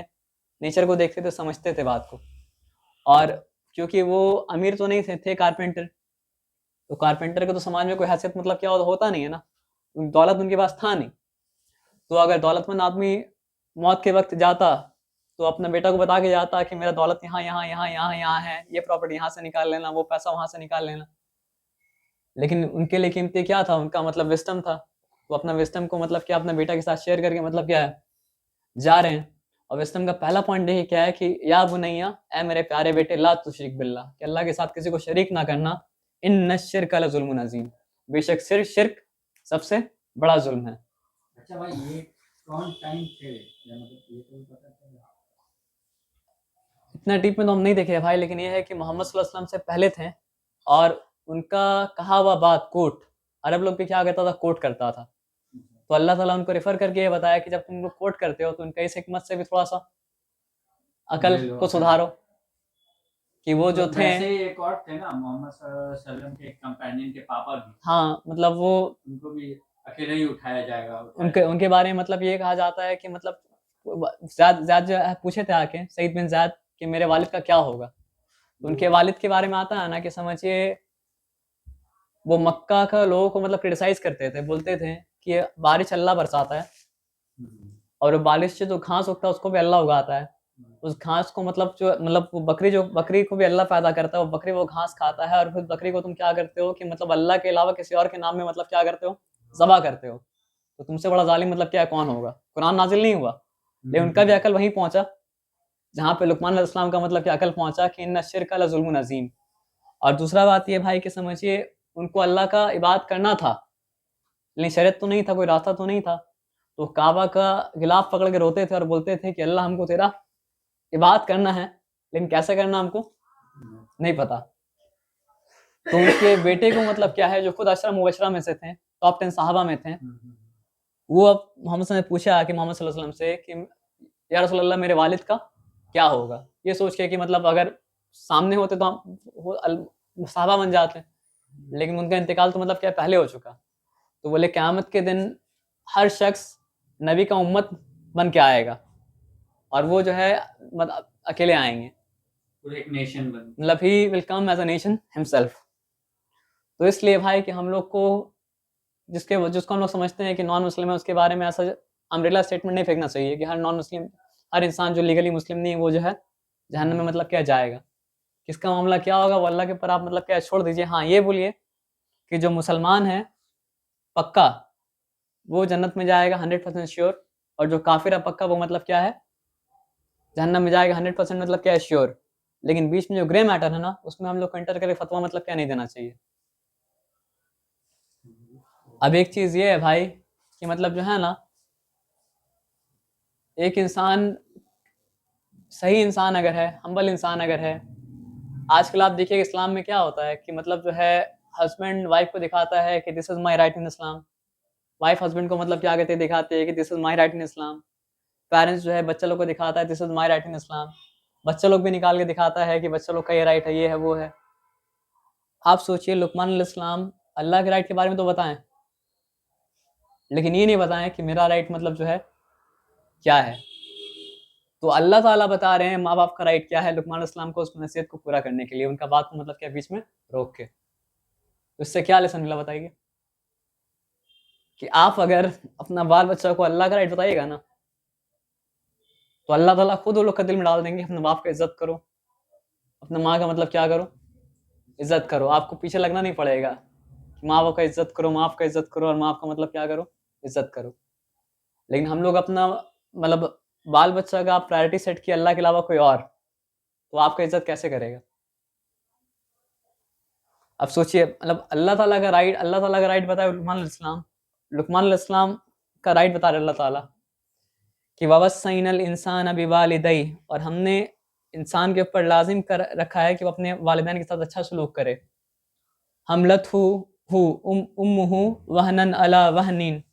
नेचर को देखते थे, समझते थे बात को। और क्योंकि वो अमीर तो नहीं थे कारपेंटर, तो कारपेंटर को तो समाज में कोई हैसियत मतलब क्या होता नहीं है ना, दौलत उनके पास था नहीं। तो अगर दौलतमंद आदमी मौत के वक्त जाता तो अपने बेटा को बता के जाता कि मेरा दौलत यहाँ यहाँ यहाँ यहाँ यहाँ है, ये प्रॉपर्टी यहाँ से निकाल लेना, वो पैसा वहाँ से निकाल लेना। लेकिन उनके लिए कीमती क्या था, उनका मतलब विस्डम था। वो अपना विस्डम को मतलब क्या अपने बेटा के साथ शेयर करके मतलब क्या है, जा रहे हैं। और विस्डम का पहला पॉइंट देखिए क्या है कि या बुनैया, ए मेरे प्यारे बेटे, ला तुशरिक बिल्लाह, कि अल्लाह के साथ किसी को शरीक ना करना। इन्न शिर्क लज़ुल्मुन अज़ीम, बेशक शिर्क सबसे बड़ा जुल्म है। अच्छा भाई, ये कौन टाइम थे, या मतलब ये तो पता चला? इतना डीप में तो हम नहीं देखे भाई, लेकिन ये है कि मोहम्मद सल्लल्लाहु अलैहि वसल्लम से पहले थे। और उनका कहा हुआ बात कोट, अरब लोग भी क्या करता था, कोट करता था। तो अल्लाह ताला उनको रेफर करके ये बताया कि जब तुम लोग कोट करते हो तो उनका इस हिकमत से भी थोड़ा सा अकल को सुधारो, कि वो जो थे, वैसे ही एक और थे ना मोहम्मद सल्लल्लाहु अलैहि वसल्लम के कंपेनियन के पापा भी, हाँ मतलब वो उनको भी अकेले ही उठाया जाएगा। उनके बारे में मतलब ये कहा जाता है कि मतलब ज़ैद जो पूछे थे आके, सईद बिन ज़ैद, कि मेरे वालिद का क्या होगा। तो उनके वालिद के बारे में आता है ना कि समझिए वो मक्का का लोगों को मतलब क्रिटिसाइज करते थे, बोलते थे कि बारिश अल्लाह बरसाता है, और बारिश से जो घास उगता है उसको भी अल्लाह उगाता है। उस घास को मतलब वो बकरी को भी अल्लाह पैदा करता है, वो बकरी वो घास खाता है, और फिर बकरी को तुम क्या करते हो कि मतलब अल्लाह के अलावा किसी और के नाम में मतलब क्या करते हो, ज़बह करते हो। तो तुमसे बड़ा जालिम मतलब क्या कौन होगा। कुरान नाजिल नहीं हुआ, लेकिन उनका भी अकल वहीं पहुंचा जहाँ पे लुकमान अलैहिस्सलाम का मतलब क्या अकल पहुंचा कि इन्ना शिर्क लज़ुल्मुन अज़ीम। और दूसरा बात ये भाई कि समझिए उनको अल्लाह का इबादत करना था, लेकिन शरीयत तो नहीं था, कोई रास्ता तो नहीं था। तो काबा का गिलाफ पकड़ के रोते थे और बोलते थे कि अल्लाह हमको तेरा इबादत करना है, लेकिन कैसे करना हमको नहीं पता। तो उनके बेटे को मतलब क्या है, जो खुद अशरा मुबशरा में से थे, टॉप 10 सहाबा में थे, वो अब मोहम्मद से पूछा कि मोहम्मद सल्लल्लाहु अलैहि वसल्लम से कि या रसूल अल्लाह मेरे वालिद का क्या होगा। ये सोच के कि मतलब अगर सामने होते तो हम सहाबा बन जाते, लेकिन उनका इंतकाल तो मतलब क्या पहले हो चुका। तो बोले क़यामत के दिन हर शख्स नबी का उम्मत बन के आएगा, और वो जो है मतलब अकेले आएंगे, पूरे एक नेशन बन, मतलब he will come as a nation himself. तो इसलिए भाई कि हम लोग को जिसको हम लोग समझते हैं कि नॉन मुस्लिम है, उसके बारे में ऐसा अम्ब्रेला स्टेटमेंट नहीं फेंकना चाहिए कि हर इंसान जो लीगली मुस्लिम नहीं है वो जो है जहन्नम में मतलब क्या जाएगा। किसका मामला क्या होगा वो अल्लाह के ऊपर आप मतलब क्या छोड़ दीजिए। हाँ ये बोलिए कि जो मुसलमान है पक्का वो जन्नत में जाएगा 100% श्योर, और जो काफिर है पक्का वो मतलब क्या है जहन्नम में जाएगा 100% मतलब क्या है श्योर। लेकिन बीच में जो ग्रे मैटर है ना, उसमें हम लोग को एंटर करके फतवा मतलब क्या नहीं देना चाहिए। अब एक चीज़ ये है भाई कि मतलब जो है ना, एक इंसान सही इंसान अगर है, हम्बल इंसान अगर है, आजकल आप देखिए इस्लाम में क्या होता है कि मतलब जो है हस्बैंड वाइफ को दिखाता है कि this is my right in Islam, wife husband को मतलब क्या कहते हैं दिखाते हैं कि this is my right in Islam. Parents जो है बच्चे लोग को दिखाता है दिस इज़ माई राइट इन इस्लाम, बच्चे लोग भी निकाल के दिखाता है कि बच्चे लोग का ये राइट है, ये है, वो है। आप सोचिए लुकमान अलैहिस्सलाम अल्लाह के राइट के बारे में तो बताएं, लेकिन ये नहीं बताएं कि मेरा राइट मतलब जो है क्या है। तो अल्लाह ताला बता रहे हैं माँ बाप का राइट क्या है लुकमान अलैहिस्सलाम को, उस नसीहत को पूरा करने के लिए, उनका बात को मतलब क्या बीच में रोक के। तो इससे क्या लेसन मिला बताइए। कि आप अगर अपना बाल बच्चा को अल्लाह का राइट बताइएगा ना, तो अल्लाह ताला खुद वो लोग का दिल में डाल देंगे, अपने बाप का इज्जत करो, अपने माँ का मतलब क्या करो, इज्जत करो। आपको पीछे लगना नहीं पड़ेगा कि माँ बाप का इज्जत करो, माँ बाप का इज्जत करो, और माँ बाप का मतलब क्या करो, इज्जत करो। लेकिन हम लोग अपना मतलब बाल बच्चा का प्रायोरिटी सेट किया अल्लाह के अलावा कोई और, तो आपका इज्जत कैसे करेगा? अब सोचिए, मतलब अल्लाह ताला का राइट बताया लुकमान इस्लाम का राइट बता रहे अल्लाह ताला कि ववस्सैनल इंसान बिवालिदैहि, और हमने इंसान के ऊपर लाजिम कर रखा है कि वो अपने वालिदैन के साथ अच्छा सलूक करे। हमलतहु उम्मुहु वहनन अला वहनिन,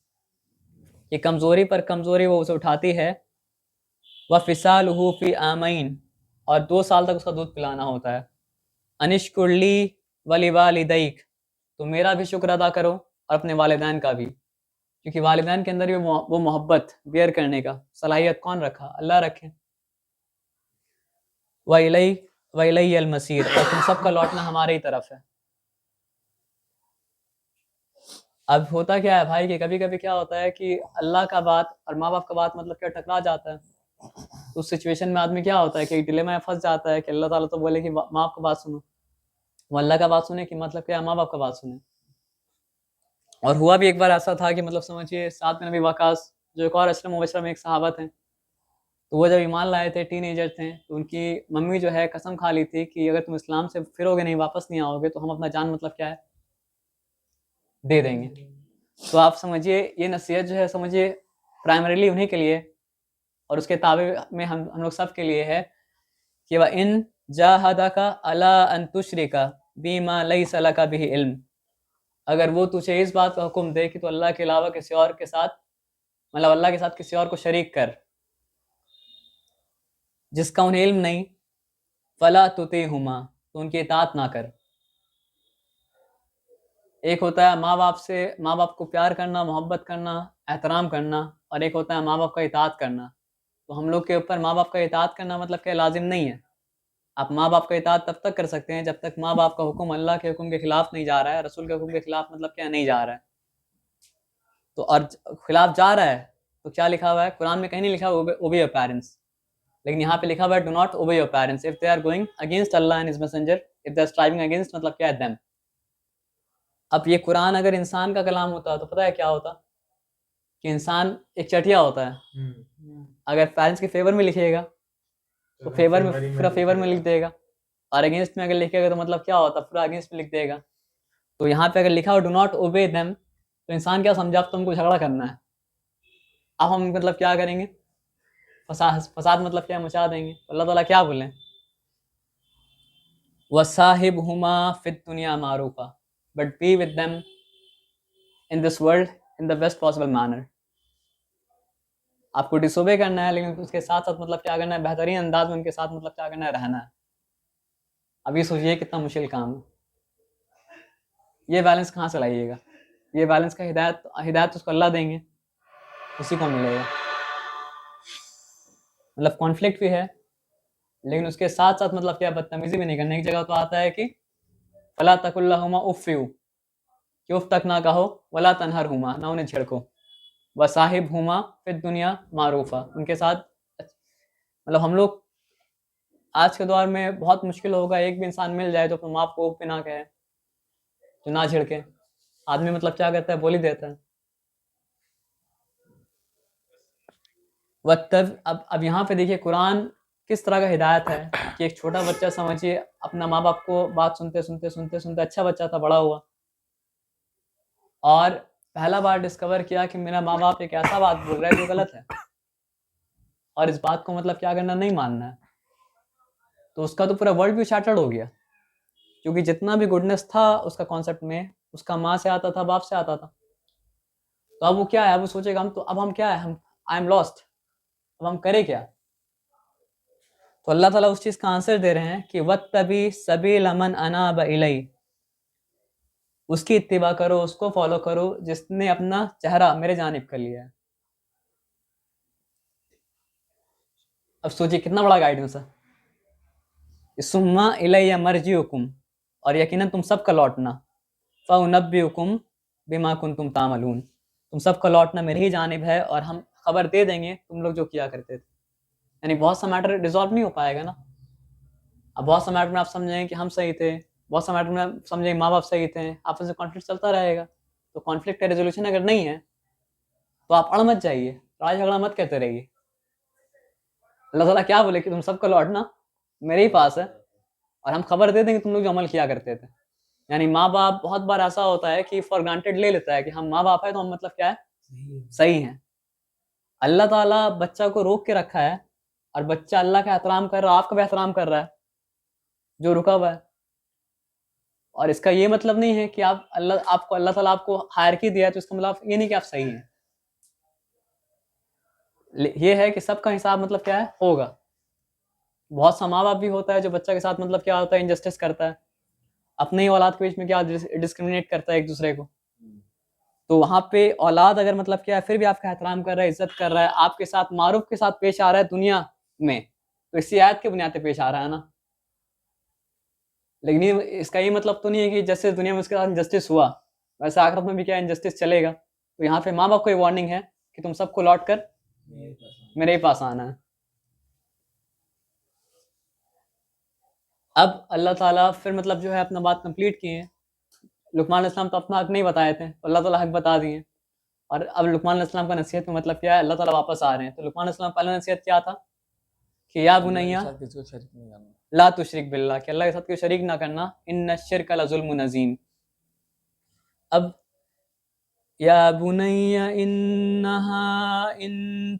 ये कमज़ोरी पर कमज़ोरी वो उसे उठाती है। व फिसालहु फी आमैन, और 2 साल तक उसका दूध पिलाना होता है। अनिश्कुरली वलिवालिदैक, तो मेरा भी शुक्र अदा करो और अपने वालिदैन का भी, क्योंकि वालिदैन के अंदर भी वो मोहब्बत बेयर करने का सलाहियत कौन रखा? अल्लाह रखे। व इलैयल मसीर, और तुम सबका लौटना हमारे ही तरफ है। अब होता क्या है भाई कि कभी कभी क्या होता है कि अल्लाह का बात और माँ बाप का बात मतलब क्या टकरा जाता है। तो उस सिचुएशन में आदमी क्या होता है कि डिलेमा में फंस जाता है कि अल्लाह ताला तो बोले कि माँ बाप का बात सुनो, वो अल्लाह का बात सुने कि मतलब क्या, माँ बाप का बात सुने। और हुआ भी एक बार ऐसा था कि मतलब समझिए साथ में नबी वकास, जो एक और अशरम मुबशरा में एक सहाबा थे, तो वो जब ईमान लाए थे, टीनेजर थे, तो उनकी मम्मी जो है कसम खा ली थी कि अगर तुम इस्लाम से फिरोगे नहीं, वापस नहीं आओगे, तो हम अपना जान मतलब क्या है दे देंगे। तो आप समझिए ये नसीहत जो है समझिए प्राइमरीली उन्हीं के लिए और उसके ताबे में हम लोग सब के लिए है कि वह इन जाहदाका अला अन तुशरिका बीमा लैसा लका बिही इल्म, अगर वो तुझे इस बात का हुक्म दे कि तू अल्लाह के अलावा किसी और के साथ, मतलब अल्लाह के साथ किसी और को शरीक कर जिसका उन्हें इल्म नहीं, फला तुतीहुमा, तो उनकी इताअत ना कर। एक होता है माँ बाप को प्यार करना, मोहब्बत करना, एहतराम करना, और एक होता है माँ बाप का इताअत करना। तो हम लोग के ऊपर माँ बाप का इताअत करना मतलब क्या लाजिम नहीं है। आप माँ बाप का इताअत तब तक कर सकते हैं जब तक माँ बाप का हुक्म अल्लाह के हुक्म के खिलाफ नहीं जा रहा है, रसूल के हुक्म के खिलाफ मतलब क्या नहीं जा रहा है। तो और खिलाफ जा रहा है तो क्या लिखा हुआ है कुरान में? कहीं नहीं लिखा ओबे योर पेरेंट्स, लेकिन यहाँ पे लिखा हुआ है do not obey your parents if they are going against Allah and his messenger, if they are striving against, मतलब क्या है देम। अब ये कुरान अगर इंसान का कलाम होता तो पता है क्या होता कि इंसान एक चटिया होता है। अगर पेरेंट्स के फेवर में लिखेगा तो फेवर में पूरा फेवर में लिख देगा, और अगेंस्ट में अगर लिखेगा तो मतलब क्या होता, पूरा अगेंस्ट में लिख देगा। तो यहाँ पे अगर लिखा हो डू नॉट ओबे देम, तो इंसान क्या समझा, अब तुमको झगड़ा करना है, अब हम मतलब क्या करेंगे, फसाद मतलब क्या मचा देंगे। अल्लाह ताला क्या बोले, वसाहिबहुमा फिद दुनिया मारूफा but be with them in this world in the best possible manner. आपको डिसोबे करना है लेकिन उसके साथ साथ मतलब क्या करना है, बेहतरीन अंदाज में उनके साथ मतलब क्या करना है, रहना है। अब ये सोचिए कितना मुश्किल काम है। ये बैलेंस कहाँ से लाइएगा? ये बैलेंस का हिदायत उसको अल्लाह देंगे, उसी को मिलेगा। मतलब कॉन्फ्लिक्ट भी है लेकिन उसके साथ साथ मतलब क्या, बदतमीजी भी नहीं करने की जगह तो आता है कि फला तकुल्लहुमा उफ़्फ़ियु, कि उफ तक ना कहो, वला तनहरहुमा, ना उन्हें छिड़को, वसाहिबहुमा फिद दुनिया मारूफा, उनके साथ मतलब हम लोग आज के दौर में बहुत मुश्किल होगा एक भी इंसान मिल जाए जो अपने माँ को उफ पे ना कहे, जो ना छिड़के। आदमी मतलब क्या करता है, बोल ही देता है। वत्तब अब यहाँ पे देखिए कुरान किस तरह का हिदायत है कि एक छोटा बच्चा समझिए अपना माँ बाप को बात सुनते सुनते सुनते सुनते, अच्छा बच्चा था, बड़ा हुआ और पहला बार डिस्कवर किया कि मेरा माँ बाप एक ऐसा बात बोल रहा है जो गलत है, और इस बात को मतलब क्या करना, नहीं मानना है। तो उसका तो पूरा वर्ल्ड व्यू शैटर्ड हो गया, क्योंकि जितना भी गुडनेस था उसका कॉन्सेप्ट में, उसका माँ से आता था, बाप से आता था। तो अब वो क्या है, अब वो सोचेगा हम तो, अब हम क्या है, हम आई एम लॉस्ट, अब हम करें क्या? तो अल्लाह ताला उस चीज़ का आंसर दे रहे हैं कि वत्तबी सबील मन अनाब इलई, उसकी इत्तिबा करो, उसको फॉलो करो जिसने अपना चेहरा मेरे जानिब कर लिया है। अब सोचिए कितना बड़ा गाइडेंस है। सुम्मा इलैया मर्जिउकुम, और यकीनन तुम सबका लौटना, फ़उनब्बिउकुम बिमा कुंतुम तामलून, तुम सबका लौटना मेरी ही जानिब है और हम खबर दे देंगे तुम लोग जो किया करते थे। यानी बहुत सा मैटर रिजॉल्व नहीं हो पाएगा ना। अब बहुत सा मैटर में आप समझेंगे कि हम सही थे, बहुत सा मैटर में आप समझेंगे माँ बाप सही थे, आपस में कॉन्फ्लिक्ट चलता रहेगा। तो कॉन्फ्लिक्ट का रेजोल्यूशन अगर नहीं है तो आप अड़ मत जाइए, लड़ाई झगड़ा मत करते रहिए। अल्लाह ताला क्या बोले कि तुम सबका लौटना मेरे ही पास है और हम खबर दे देंगे तुम लोग जो अमल किया करते थे। यानी माँ बाप बहुत बार ऐसा होता है कि फॉर ग्रांटेड ले लेता है कि हम माँ बाप है तो हम मतलब क्या है, सही हैं। अल्लाह ताला बच्चा को रोक के रखा है और बच्चा अल्लाह का एहतराम कर रहा है, आपका भी एहतराम कर रहा है जो रुका हुआ है। और इसका ये मतलब नहीं है कि आप अल्लाह ताला आपको हायरकी दिया है तो इसका मतलब ये नहीं कि आप सही हैं। ये है कि सबका हिसाब मतलब क्या है, होगा। बहुत सा माँ बाप भी होता है जो बच्चा के साथ मतलब क्या होता है, इनजस्टिस करता है, अपने ही औलाद के बीच में क्या डिस्क्रिमिनेट करता है एक दूसरे को। तो वहाँ पे औलाद अगर मतलब क्या है फिर भी आपका एहतराम कर रहा है, इज्जत कर रहा है, आपके साथ मारूफ के साथ पेश आ रहा है दुनिया में, तो इसी आयत के बुनियाद पे पेश आ रहा है ना। लेकिन इसका ये मतलब तो नहीं है कि जैसे दुनिया में उसके साथ इंजस्टिस हुआ वैसे आखिरत में भी क्या इंजस्टिस चलेगा। तो यहाँ पे माँ बाप को ये वार्निंग है कि तुम सबको लौट कर मेरे ही पास आना है। अब अल्लाह ताला फिर मतलब जो है अपना बात कंप्लीट किए हैं। लुकमान अलैहिस्सलाम तो अपना हक नहीं बताए थे, तो अल्लाह ताला हक बता दिए। और अब लुकमान अलैहिस्सलाम का नसीहत में मतलब क्या है, अल्लाह ताला वापस आ रहे हैं। तो लुकमान अलैहिस्सलाम पहला नसीहत क्या था कि या बुनैया किसी को शरीक नहीं करना, ला तुशरिक बिल्लाह, कि अल्लाह के साथ कोई शरीक ना करना, इन्न शिर्क लजुल्मुन अज़ीम। अब या बुनैया इन्नहा इन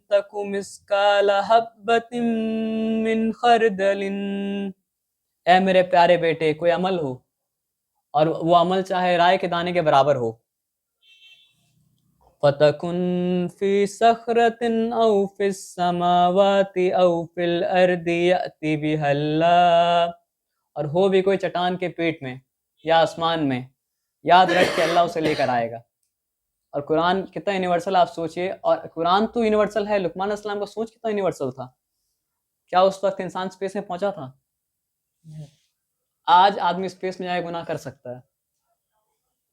तकु मिस्काल हब्बतिन मिन खरदलिन, ए मेरे प्यारे बेटे कोई अमल हो और वो अमल चाहे राय के दाने के बराबर हो, फतकुन फी सखरतिन औ फिस समावाति औ फिल अर्दि यअति बिहल्लाह, और हो भी कोई चट्टान के पेट में या आसमान में, याद रख के अल्लाह उसे लेकर आएगा। और कुरान कितना यूनिवर्सल आप सोचिए, और कुरान तो यूनिवर्सल है, लुकमान अलैहिस्सलाम का सोच कितना यूनिवर्सल था। क्या उस वक्त इंसान स्पेस में पहुंचा था? आज आदमी स्पेस में जाए गुनाह कर सकता है,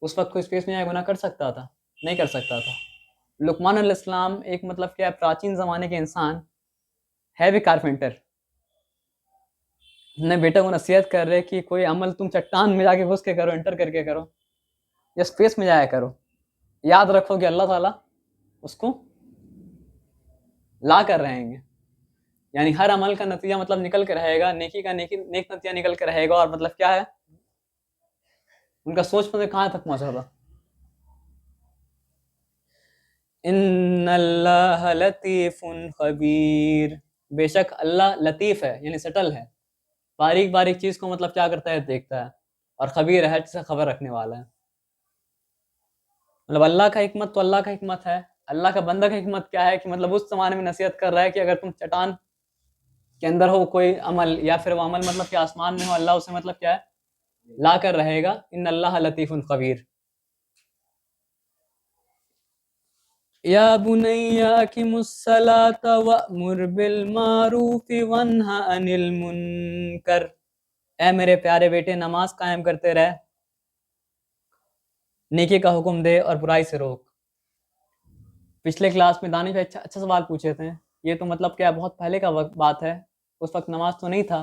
उस वक्त कोई स्पेस में जाए गुनाह कर सकता था? नहीं कर सकता था। लुकमान अलैहिस्सलाम एक मतलब क्या प्राचीन ज़माने के इंसान है, भी कारपेंटर, अपने बेटे को नसीहत कर रहे कि कोई अमल तुम चट्टान में जाके घुस के करो, एंटर करके करो या स्पेस में जाया करो, याद रखो कि अल्लाह ताला उसको ला कर रहेंगे। यानी हर अमल का नतीजा मतलब निकल के रहेगा, नेकी का नेक नतीजा निकल के रहेगा। और मतलब क्या है, उनका सोच मतलब कहाँ तक पहुंचा था। इन्नल्लाह लतीफुन खबीर, बेशक अल्लाह लतीफ़ है यानी सटल है, बारीक बारीक चीज़ को मतलब क्या करता है, देखता है, और खबीर है जिसे खबर रखने वाला है। मतलब अल्लाह का हिकमत तो अल्लाह का हिकमत है, अल्लाह का बंदा का हिकमत क्या है कि मतलब उस ज़माने में नसीहत कर रहा है कि अगर तुम चट्टान के अंदर हो कोई अमल, या फिर वो अमल मतलब कि आसमान में हो, अल्लाह उसे मतलब क्या है ला कर रहेगा। इन्नल्लाह लतीफुन खबीर। या बुनैया अक़िमुस्सलाता वअमुर बिल मारूफ़ि वन्हा अनिल मुनकर, ए मेरे प्यारे बेटे नमाज कायम करते रहे, नेकी का हुक्म दे और बुराई से रोक। पिछले क्लास में दानिश भाई अच्छा सवाल पूछे थे, ये तो मतलब क्या बहुत पहले का बात है, उस वक्त नमाज तो नहीं था।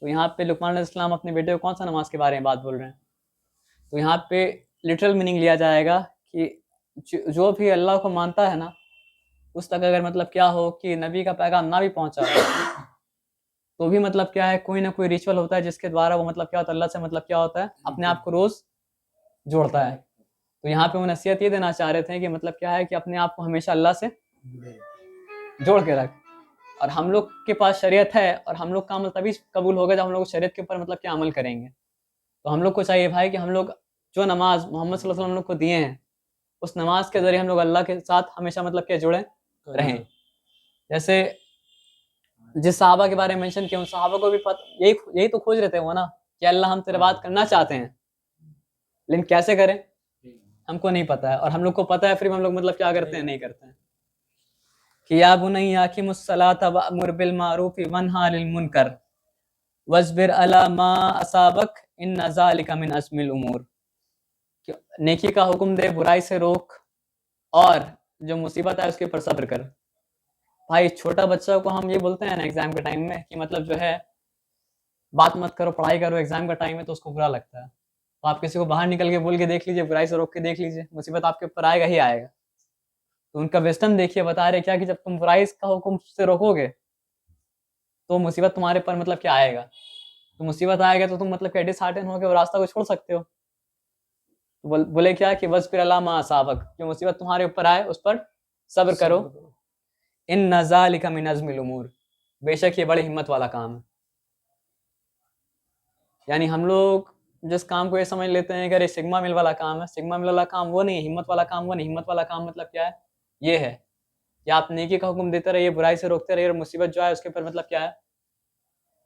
तो यहाँ पे लुकमान अलैहिस्सलाम अपने बेटे को कौन सा नमाज के बारे में बात बोल रहे हैं? तो यहाँ पे लिटरल मीनिंग लिया जाएगा कि जो भी अल्लाह को मानता है ना, उस तक अगर मतलब क्या हो कि नबी का पैगाम ना भी पहुँचा तो भी मतलब क्या है, कोई ना कोई रिचुअल होता है जिसके द्वारा वो मतलब क्या होता है, अल्लाह से मतलब क्या होता है, अपने आप को रोज़ जोड़ता है। तो यहाँ पे वो नसीहत ये देना चाह रहे थे कि मतलब क्या है कि अपने आप को हमेशा अल्लाह से जोड़ के रख। और हम लोग के पास शरीयत है और हम लोग का अमल तभी कबूल होगा जब हम लोग शरीयत के ऊपर मतलब क्या अमल करेंगे। तो हम लोग को चाहिए भाई कि हम लोग जो नमाज मोहम्मद सल्लल्लाहु अलैहि वसल्लम हम लोग को दिए हैं, उस नमाज के ज़रिए हम लोग अल्लाह के साथ हमेशा मतलब क्या जुड़े रहें। जैसे जिस सहाबा के बारे में मेंशन किया, उन सहाबा को भी यही तो खोज रहे थे वो ना, कि अल्लाह हम तेरे बात करना चाहते हैं, लेकिन कैसे करें हमको नहीं पता है, और हम लोग को पता है फिर हम लोग मतलब क्या करते हैं, नहीं करते हैं। कि या बुनैया अक़िमुस्सलाता वअमुर बिल मारूफ़ि वन्हा अनिल मुनकर वस्बिर अला मा असाबक इन्न ज़ालिका मिन अज़्मिल उमूर, नेकी का हुक्म दे, बुराई से रोक, और जो मुसीबत है उसके ऊपर सब्र कर। भाई छोटा बच्चा को हम ये बोलते हैं ना एग्जाम के टाइम में कि मतलब जो है बात मत करो, पढ़ाई करो, एग्जाम का टाइम है, तो उसको बुरा लगता है। तो आप किसी को बाहर निकल के बोल के देख लीजिए, बुराई से रोक के देख लीजिए, मुसीबत आपके ऊपर आएगा ही आएगा। तो उनका विजडम देखिए, बता रहे क्या कि जब तुम बुराई का हुक्म से रोकोगे तो मुसीबत तुम्हारे पर मतलब क्या आएगा। तो मुसीबत आएगा तो तुम मतलब क्या डिसहार्टन होकर वो रास्ता को छोड़ सकते हो। तो बोले क्या कि वस्बिर अला मा असाबक, जो मुसीबत तुम्हारे ऊपर आए उस पर सब्र करो। इन नज़ालिका मिन अज़्मिल उमूर, बेशक ये बड़ी हिम्मत वाला काम है। यानी हम लोग जिस काम को ये समझ लेते हैं कि अरे सिग्मा मिल वाला काम है, सिग्मा मिल वाला काम वो नहीं है, हिम्मत वाला काम वो नहीं। हिम्मत वाला काम मतलब क्या है, ये है कि आप नेकी का हुक्म देते रहिए, बुराई से रोकते रहिए, और मुसीबत जो है उसके ऊपर मतलब क्या है,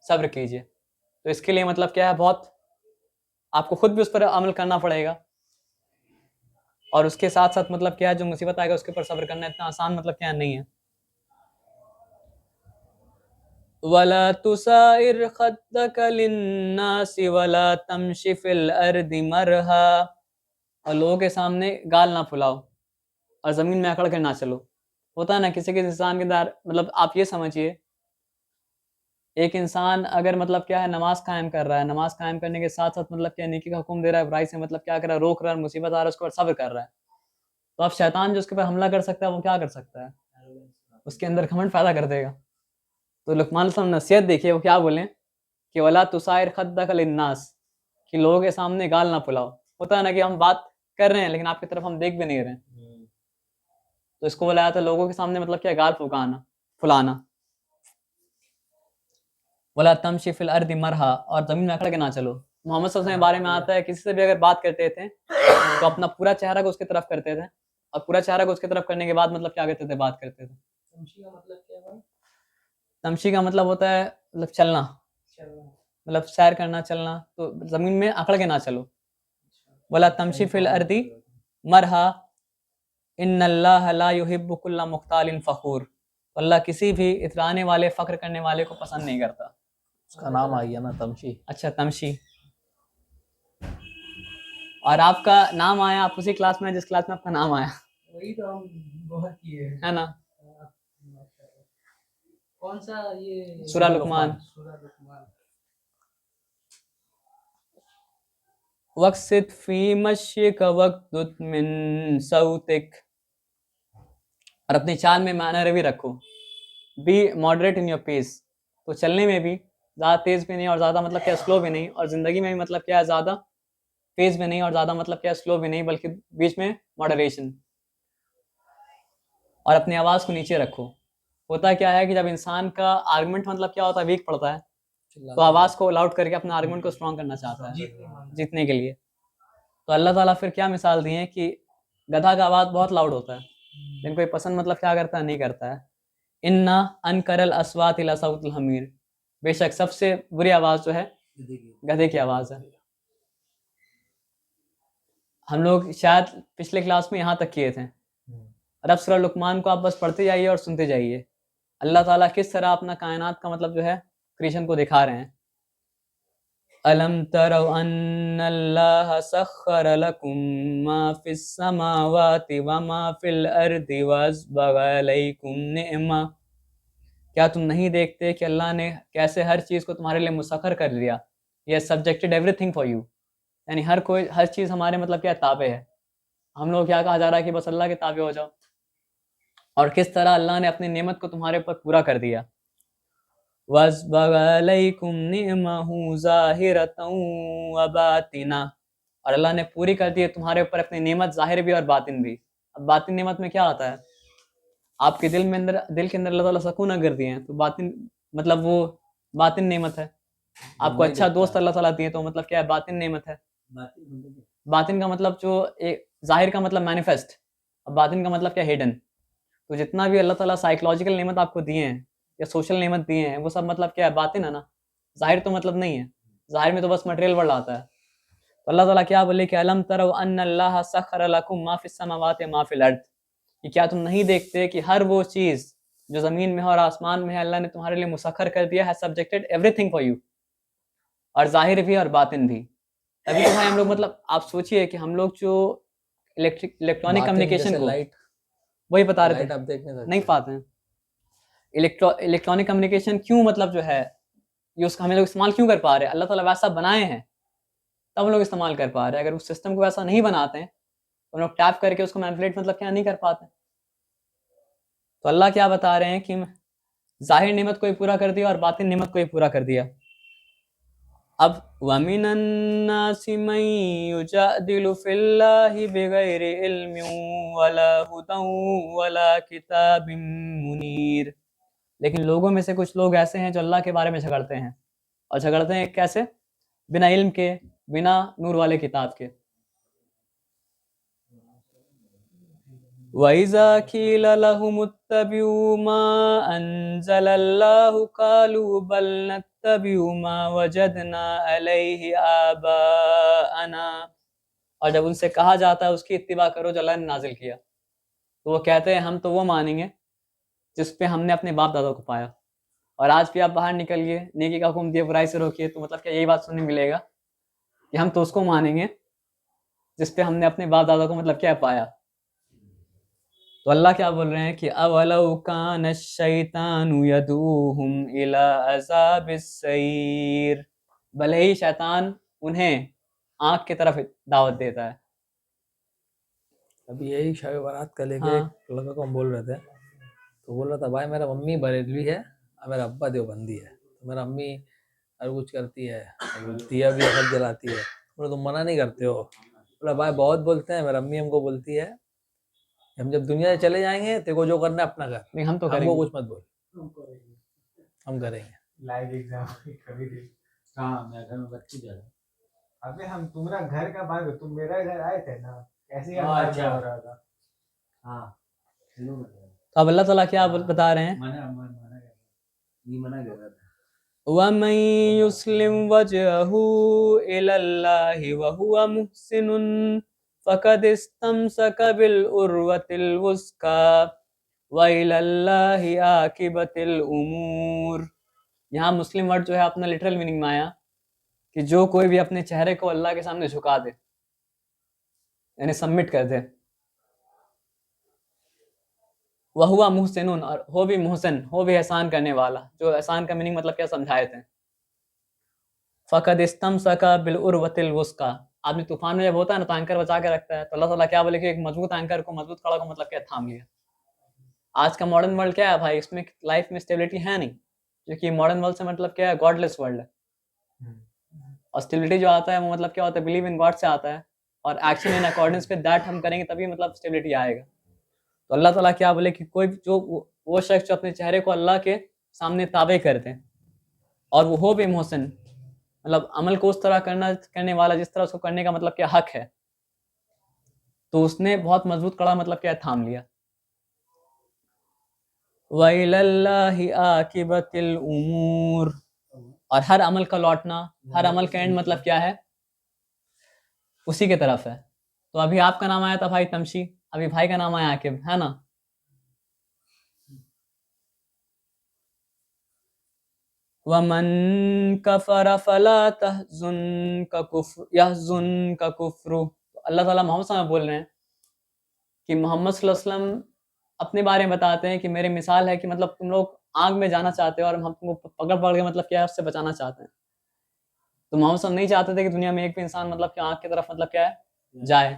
सब्र कीजिए। तो इसके लिए मतलब क्या है, बहुत आपको खुद भी उस पर अमल करना पड़ेगा, और उसके साथ साथ मतलब क्या है, जो मुसीबत आएगा उसके ऊपर सब्र करना इतना आसान मतलब क्या नहीं है। वला तुसाइर खद्दक लिन्नासि वला तमशी फिल अर्दि मरहा, और लोगों के सामने गाल ना फुलाओ और ज़मीन में अकड़ के ना चलो। होता है ना किसी किसी इंसान के अंदर, मतलब आप ये समझिए, एक इंसान अगर मतलब क्या है नमाज कायम कर रहा है, नमाज कायम करने के साथ साथ मतलब क्या नेकी का हुक्म दे रहा है, बुराई से मतलब क्या कर रहा है, रोक रहा है, मुसीबत आ रहा है उसके ऊपर सब्र कर रहा है, तो अब शैतान जो उसके ऊपर हमला कर सकता है वो क्या कर सकता है, उसके अंदर घमंड पैदा कर देगा। तो लुकमान नसीहत देखिए, वो क्या बोले कि वला तुसाइर खद्दक लिन्नास, कि लोगों के सामने गाल ना फुलाओ। होता है ना कि हम बात कर रहे हैं लेकिन आपकी तरफ हम देख भी नहीं रहे हैं, तो इसको बोला जाता है लोगों के सामने मतलब क्या, गाल फुलाना। वला तमशी फिल अर्दि मरहा, और जमीन में अकड़ के ना चलो। मोहम्मद सल्लल्लाहु अलैहि वसल्लम के बारे में आता है किसी से भी अगर बात करते थे तो अपना पूरा चेहरा को उसकी तरफ करते थे, और पूरा चेहरा को उसकी तरफ करने के बाद मतलब क्या करते थे, बात करते थे। तमशी का मतलब क्या है भाई? तमशी का मतलब होता है मतलब चलना, मतलब सैर करना, चलना। तो जमीन में अकड़ के ना चलो। वला तमशी फिल अर्दि मरहा इन्नल्लाह ला युहिब्बु कुल्ला मुख्तालिन फखूर, अल्लाह किसी भी इतराने वाले, फख्र करने वाले को पसंद नहीं करता। उसका नाम आ गया ना तमशी। अच्छा, तमशी। और आपका नाम आया, आप उसी क्लास में हैं जिस क्लास में आपका नाम आया, वही तो हम बहुत किए हैं। है ना। कौन सा ये सूरा लुकमान। सूरा लुकमान। वक्सित फी मशिक वक्दुत मिन सौतिक, और अपनी चाल में माना रवि रखो। Be moderate in your pace, तो चलने में भी ज़्यादा तेज़ भी नहीं और ज़्यादा मतलब क्या स्लो भी नहीं, और ज़िंदगी में भी मतलब क्या ज़्यादा तेज़ भी नहीं और ज़्यादा मतलब क्या स्लो भी नहीं, बल्कि बीच में मॉडरेशन। और अपनी आवाज़ को नीचे रखो। होता क्या है कि जब इंसान का आर्गुमेंट मतलब क्या होता है, वीक पड़ता है, तो आवाज़ को लाउड करके अपना आर्गुमेंट को स्ट्रॉन्ग करना चाहता है जीतने के लिए। तो अल्लाह ताला फिर क्या मिसाल दी है कि गधा का आवाज़ बहुत लाउड होता है लेकिन कोई पसंद मतलब क्या करता है, नहीं करता है। इन्ना अनकरल अस्वात इला सौतुल हमीर, बेशक सबसे बुरी आवाज़ जो है गधे की आवाज़ है। हम लोग शायद पिछले क्लास में यहाँ तक किए थे। और अब सूरह लुकमान को आप बस पढ़ते जाइए और सुनते जाइए, अल्लाह ताला किस तरह अपना कायनात का मतलब जो है क्रिएशन को दिखा रहे हैं। अलम तरौ अन्नल्लाह सख्खर लकुम मा फिस समावाति व मा फिल अर्दि वअस्बग़ अलैकुम निअमा, क्या तुम नहीं देखते कि अल्लाह ने कैसे हर चीज़ को तुम्हारे लिए मुसख्खर कर दिया। ये सब्जेक्टेड एवरीथिंग फॉर यू, यानी हर चीज़ हमारे मतलब क्या ताबे है। हम लोग क्या कहा जा रहा है कि बस अल्लाह के ताबे हो जाओ, और किस तरह अल्लाह ने अपनी नेमत को तुम्हारे ऊपर पूरा कर दिया। वअस्बग़ अलैकुम निअमहु ज़ाहिरतन व बातिना, और अल्लाह ने पूरी कर दी है तुम्हारे ऊपर अपनी नेमत, ज़ाहिर भी और बातिन भी। अब बातिन नेमत में क्या आता है, आपके दिल के अंदर अल्लाह ताला सुकून कर दिए हैं, तो बातिन मतलब वो बातिन नेमत है। आपको अच्छा दोस्त अल्लाह ताला दिए तो मतलब क्या है, बातिन नेमत है। बातिन का मतलब जो एक, ज़ाहिर का मतलब मैनिफेस्ट, और बातिन का मतलब क्या, हिडन। तो जितना भी अल्लाह ताला साइकोलॉजिकल नेमत आपको दिए हैं या सोशल नेमत दिए हैं, वो सब मतलब क्या है, बातिन है ना, ज़ाहिर तो मतलब नहीं है। ज़ाहिर में तो बस मटेरियल वर्ल्ड आता है। तो अल्लाह ताला क्या बोले कि अलम तरौ अन्नल्लाह सख्खर लकुम मा फिस समावाति मा फिल अर्द, कि क्या तुम नहीं देखते कि हर वो चीज़ जो ज़मीन में है और आसमान में है अल्लाह ने तुम्हारे लिए मुसख्खर कर दिया है, सब्जेक्टेड एवरीथिंग फॉर यू, और ज़ाहिर भी और बातिन भी। तभी तो भाई हम लोग मतलब आप सोचिए कि हम लोग जो इलेक्ट्रॉनिक बातिन कम्युनिकेशन जैसे को, लाइट। वही बता रहे थे, लाइट आप देख नहीं सकते। नहीं पाते हैं। इलेक्ट्रॉनिक कम्युनिकेशन क्यों मतलब जो है ये उसका हम लोग इस्तेमाल क्यों कर पा रहे हैं? अल्लाह ताला वैसा बनाए हैं तब हम लोग इस्तेमाल कर पा रहे हैं। अगर उस सिस्टम को वैसा नहीं बनाते हैं तो हम लोग टैप करके उसको मैनिपुलेट मतलब क्या नहीं कर पाते। तो अल्लाह क्या बता रहे हैं कि जाहिर नेमत को ही पूरा कर दिया और बातिन नेमत को ही पूरा कर दिया। अब वमिनन्नासि मन युजादिलु फिल्लाहि बिगैरि इल्मिन वला हुदन वला किताबिन मुनीर। लेकिन लोगों में से कुछ लोग ऐसे हैं जो अल्लाह के बारे में झगड़ते हैं, और झगड़ते हैं कैसे? बिना इल्म के, बिना नूर वाले किताब के। वइज़ा क़ील लहुमुत्तबिऊ मा अंज़लल्लाहु क़ालू बल नत्तबिऊ मा वजदना अलैहि आबाअना। और जब उनसे कहा जाता है उसकी इत्तिबा करो जो अल्लाह ने नाजिल किया, तो वो कहते हैं हम तो वो मानेंगे जिस पे हमने अपने बाप दादा को पाया। और आज भी आप बाहर निकलिए, नेकी का हुक्म दिए, बुराई से रोकिए, तो मतलब क्या यही बात सुनने मिलेगा कि हम तो उसको मानेंगे जिस पे हमने अपने बाप दादा को मतलब क्या पाया। तो अल्लाह क्या बोल रहे हैं कि अवलौ कान शैतानु यदूहुम इला अज़ाबिस सईर। भले ही शैतान उन्हें आँख की तरफ दावत देता है। अभी यही शब बारात का लेके हाँ। एक लड़का को हम बोल रहे थे, तो बोल रहा था भाई मेरा मम्मी बरेलवी है और मेरा अब्बा देवबंदी है, तो मेरा अम्मी हर कुछ करती है, दिया भी सब जलाती है। बोला तुम मना नहीं करते हो? बोला भाई बहुत बोलते हैं, मेरा अम्मी हमको बोलती है हम जब दुनिया से चले जाएंगे तेरे को जो करना है अपना कर, नहीं हम तो हमको करेंगे। कुछ मत बोल, हम करेंगे। हम करेंगे। लाइव एग्जाम कभी भी। हाँ, मैं घर में बच्ची जा रहा। अबे हम तुम्हारा घर का बात, तुम मेरा घर आए थे ना, कैसे अच्छा हो रहा था। हाँ, तो अब अल्लाह ताला क्या बता रहे हैं? मना कर रहा था। वमन युस्लिम वजहहु इलल्लाहि वहुवा मुहसिनुन फ़क़द इस्तमसक बिल उर्वतिल वुस्का व इलल्लाहि आकिबतिल उमूर। यहाँ मुस्लिम वर्ड जो है अपना लिटरल मीनिंग में आया कि जो कोई भी अपने चेहरे को अल्लाह के सामने झुका दे, यानी सबमिट कर दे। वहुआ मुहसिनुन, और हो भी मुहसिन, हो भी एहसान करने वाला। जो एहसान का मीनिंग मतलब क्या समझाए थे? फ़क़द इस्तमसका बिल उर्वतिल वुस्का। आदमी तूफान में जब होता है ना तो एंकर बचा के रखता है, तो अल्लाह ताला क्या बोले कि एक मजबूत एंकर को, मजबूत कड़ा को मतलब क्या थाम लिया। आज का मॉडर्न वर्ल्ड क्या है भाई? इसमें लाइफ में स्टेबिलिटी है नहीं, क्योंकि मॉडर्न वर्ल्ड से मतलब क्या है? गॉडलेस वर्ल्ड है। और स्टेबिलिटी जो आता है वो मतलब क्या होता है? बिलीव इन गॉड से आता है, और action in accordance with that हम करेंगे तभी मतलब स्टेबिलिटी आएगा। तो अल्लाह ताला क्या बोले कि कोई जो वो शख्स जो अपने चेहरे को अल्लाह के सामने ताबे करते हैं और वो हो भी मोहसिन, मतलब अमल को उस तरह करने वाला जिस तरह उसको करने का मतलब क्या हक है, तो उसने बहुत मजबूत कड़ा मतलब क्या थाम लिया। वइलल्लाहि आकिबतिल उमूर, और हर अमल का लौटना, हर अमल का एंड मतलब क्या है? उसी के तरफ है। तो अभी आपका नाम आया था भाई तमशी, अभी भाई का नाम आया आकिब, है ना? वमन कफर फला यहजुनका कुफ्रु। अल्लाह ताला मोहम्मद सल्लल्लाहु अलैहि वसल्लम बोल रहे हैं कि मोहम्मद सल्लल्लाहु अलैहि वसल्लम अपने बारे में बताते हैं कि मेरी मिसाल है कि मतलब तुम लोग आग में जाना चाहते हो और हम तुमको पकड़ पकड़ के मतलब क्या है उससे बचाना चाहते हैं। तो मोहम्मद सल्लल्लाहु अलैहि वसल्लम नहीं चाहते थे कि दुनिया में एक भी इंसान मतलब क्या आग की तरफ मतलब क्या है जाए।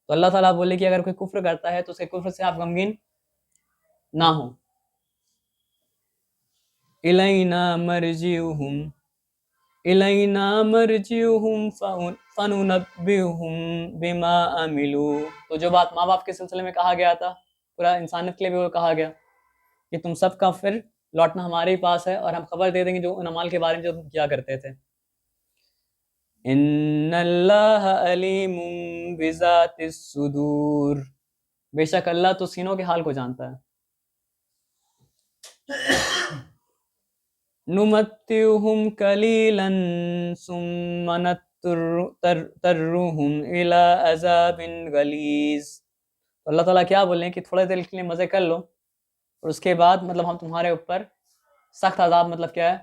तो अल्लाह ताला बोले कि अगर कोई कुफ्र करता है तो उसके कुफ्र से आप गमगीन ना हो। इलैना मर्जिउहुम फनुनब्बिहुम बिमा अमिलू। तो जो बात माँ बाप के सिलसिले में कहा गया था, पूरा इंसानियत के लिए भी वो कहा गया कि तुम सबका फिर लौटना हमारे ही पास है और हम खबर दे देंगे जो उन अमाल के बारे में जो तुम किया करते थे। इन्नल्लाह अलीमुम बिज़ातिस सुदूर। बेशक अल्लाह तो सीनों के हाल को जानता है। नुमत्तिउहुम कलीलन सुम्मा नत्तरुहुम इला अज़ाबिन गलीज़। तो अल्लाह ताला क्या बोले कि थोड़े देर के लिए मज़े कर लो और उसके बाद मतलब हम तुम्हारे ऊपर सख्त अजाब मतलब क्या है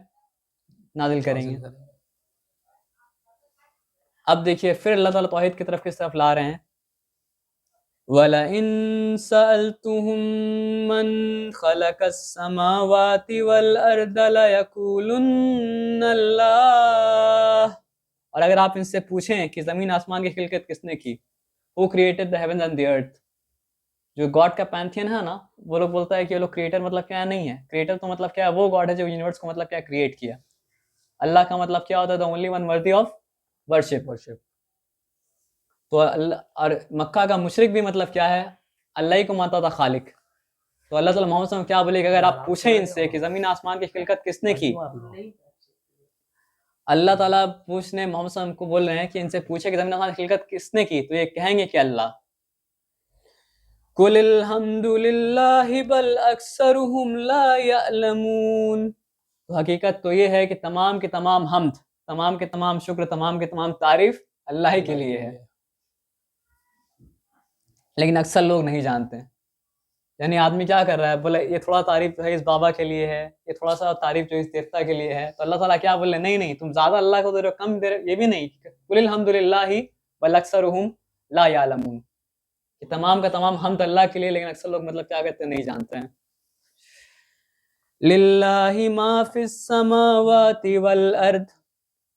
नाजिल करेंगे। अब देखिए फिर अल्लाह ताला तौहीद की तरफ किस तरफ ला रहे हैं वलइन सअल्तुहुम मन खलकस समावाति वल अर्द लयकुलुन्न अल्लाह। और अगर आप इनसे पूछें कि ज़मीन आसमान की खिलकत किसने की, who created the heavens and the earth, जो गॉड का पैंथियन है ना, वो लोग बोलता है कि ये लोग क्रिएटर मतलब क्या है, नहीं है। क्रिएटर तो मतलब क्या है, वो गॉड है जो यूनिवर्स को मतलब क्या क्रिएट किया। अल्लाह का मतलब क्या होता है, the only one worthy of worship. Worship. तो और मक्का का मुशरिक भी मतलब क्या है, अल्लाह ही को मानता था खालिक। तो अल्लाह ताला मोहम्मद सल्लल्लाहु अलैहि वसल्लम क्या बोलेगा, अगर आप पूछें इनसे कि ज़मीन आसमान की खिलकत किसने की, अल्लाह ताला पूछने मोहम्मद सल्लल्लाहु अलैहि वसल्लम को बोल रहे हैं कि इनसे पूछे कि ज़मीन आसमान की खिलकत किसने की, तो ये कहेंगे कि अल्लाह। कुल हम्दुलिल्लाहि बल अक्सरुहुम ला यअलमून। तो हकीकत तो ये है कि तमाम के तमाम हम्द, तमाम के तमाम शुक्र, तमाम के तमाम तारीफ अल्लाह ही के लिए है, लेकिन अक्सर लोग नहीं जानते। यानी आदमी क्या कर रहा है, बोले ये थोड़ा तारीफ है इस बाबा के लिए है, ये थोड़ा सा तारीफ जो इस देवता के लिए है, तो अल्लाह ताला क्या बोले, नहीं नहीं, तुम ज्यादा अल्लाह को दे रहे हो, कम दे रहे हो, ये भी नहीं। कुल हम्दुलिल्लाहि बल अक्सरुहुम ला यालमून, कि तमाम का तमाम हम्द अल्लाह के लिए, लेकिन अक्सर लोग मतलब क्या कहते हैं, नहीं जानते हैं। लिल्लाहि मा फिस समावाति वल अर्द,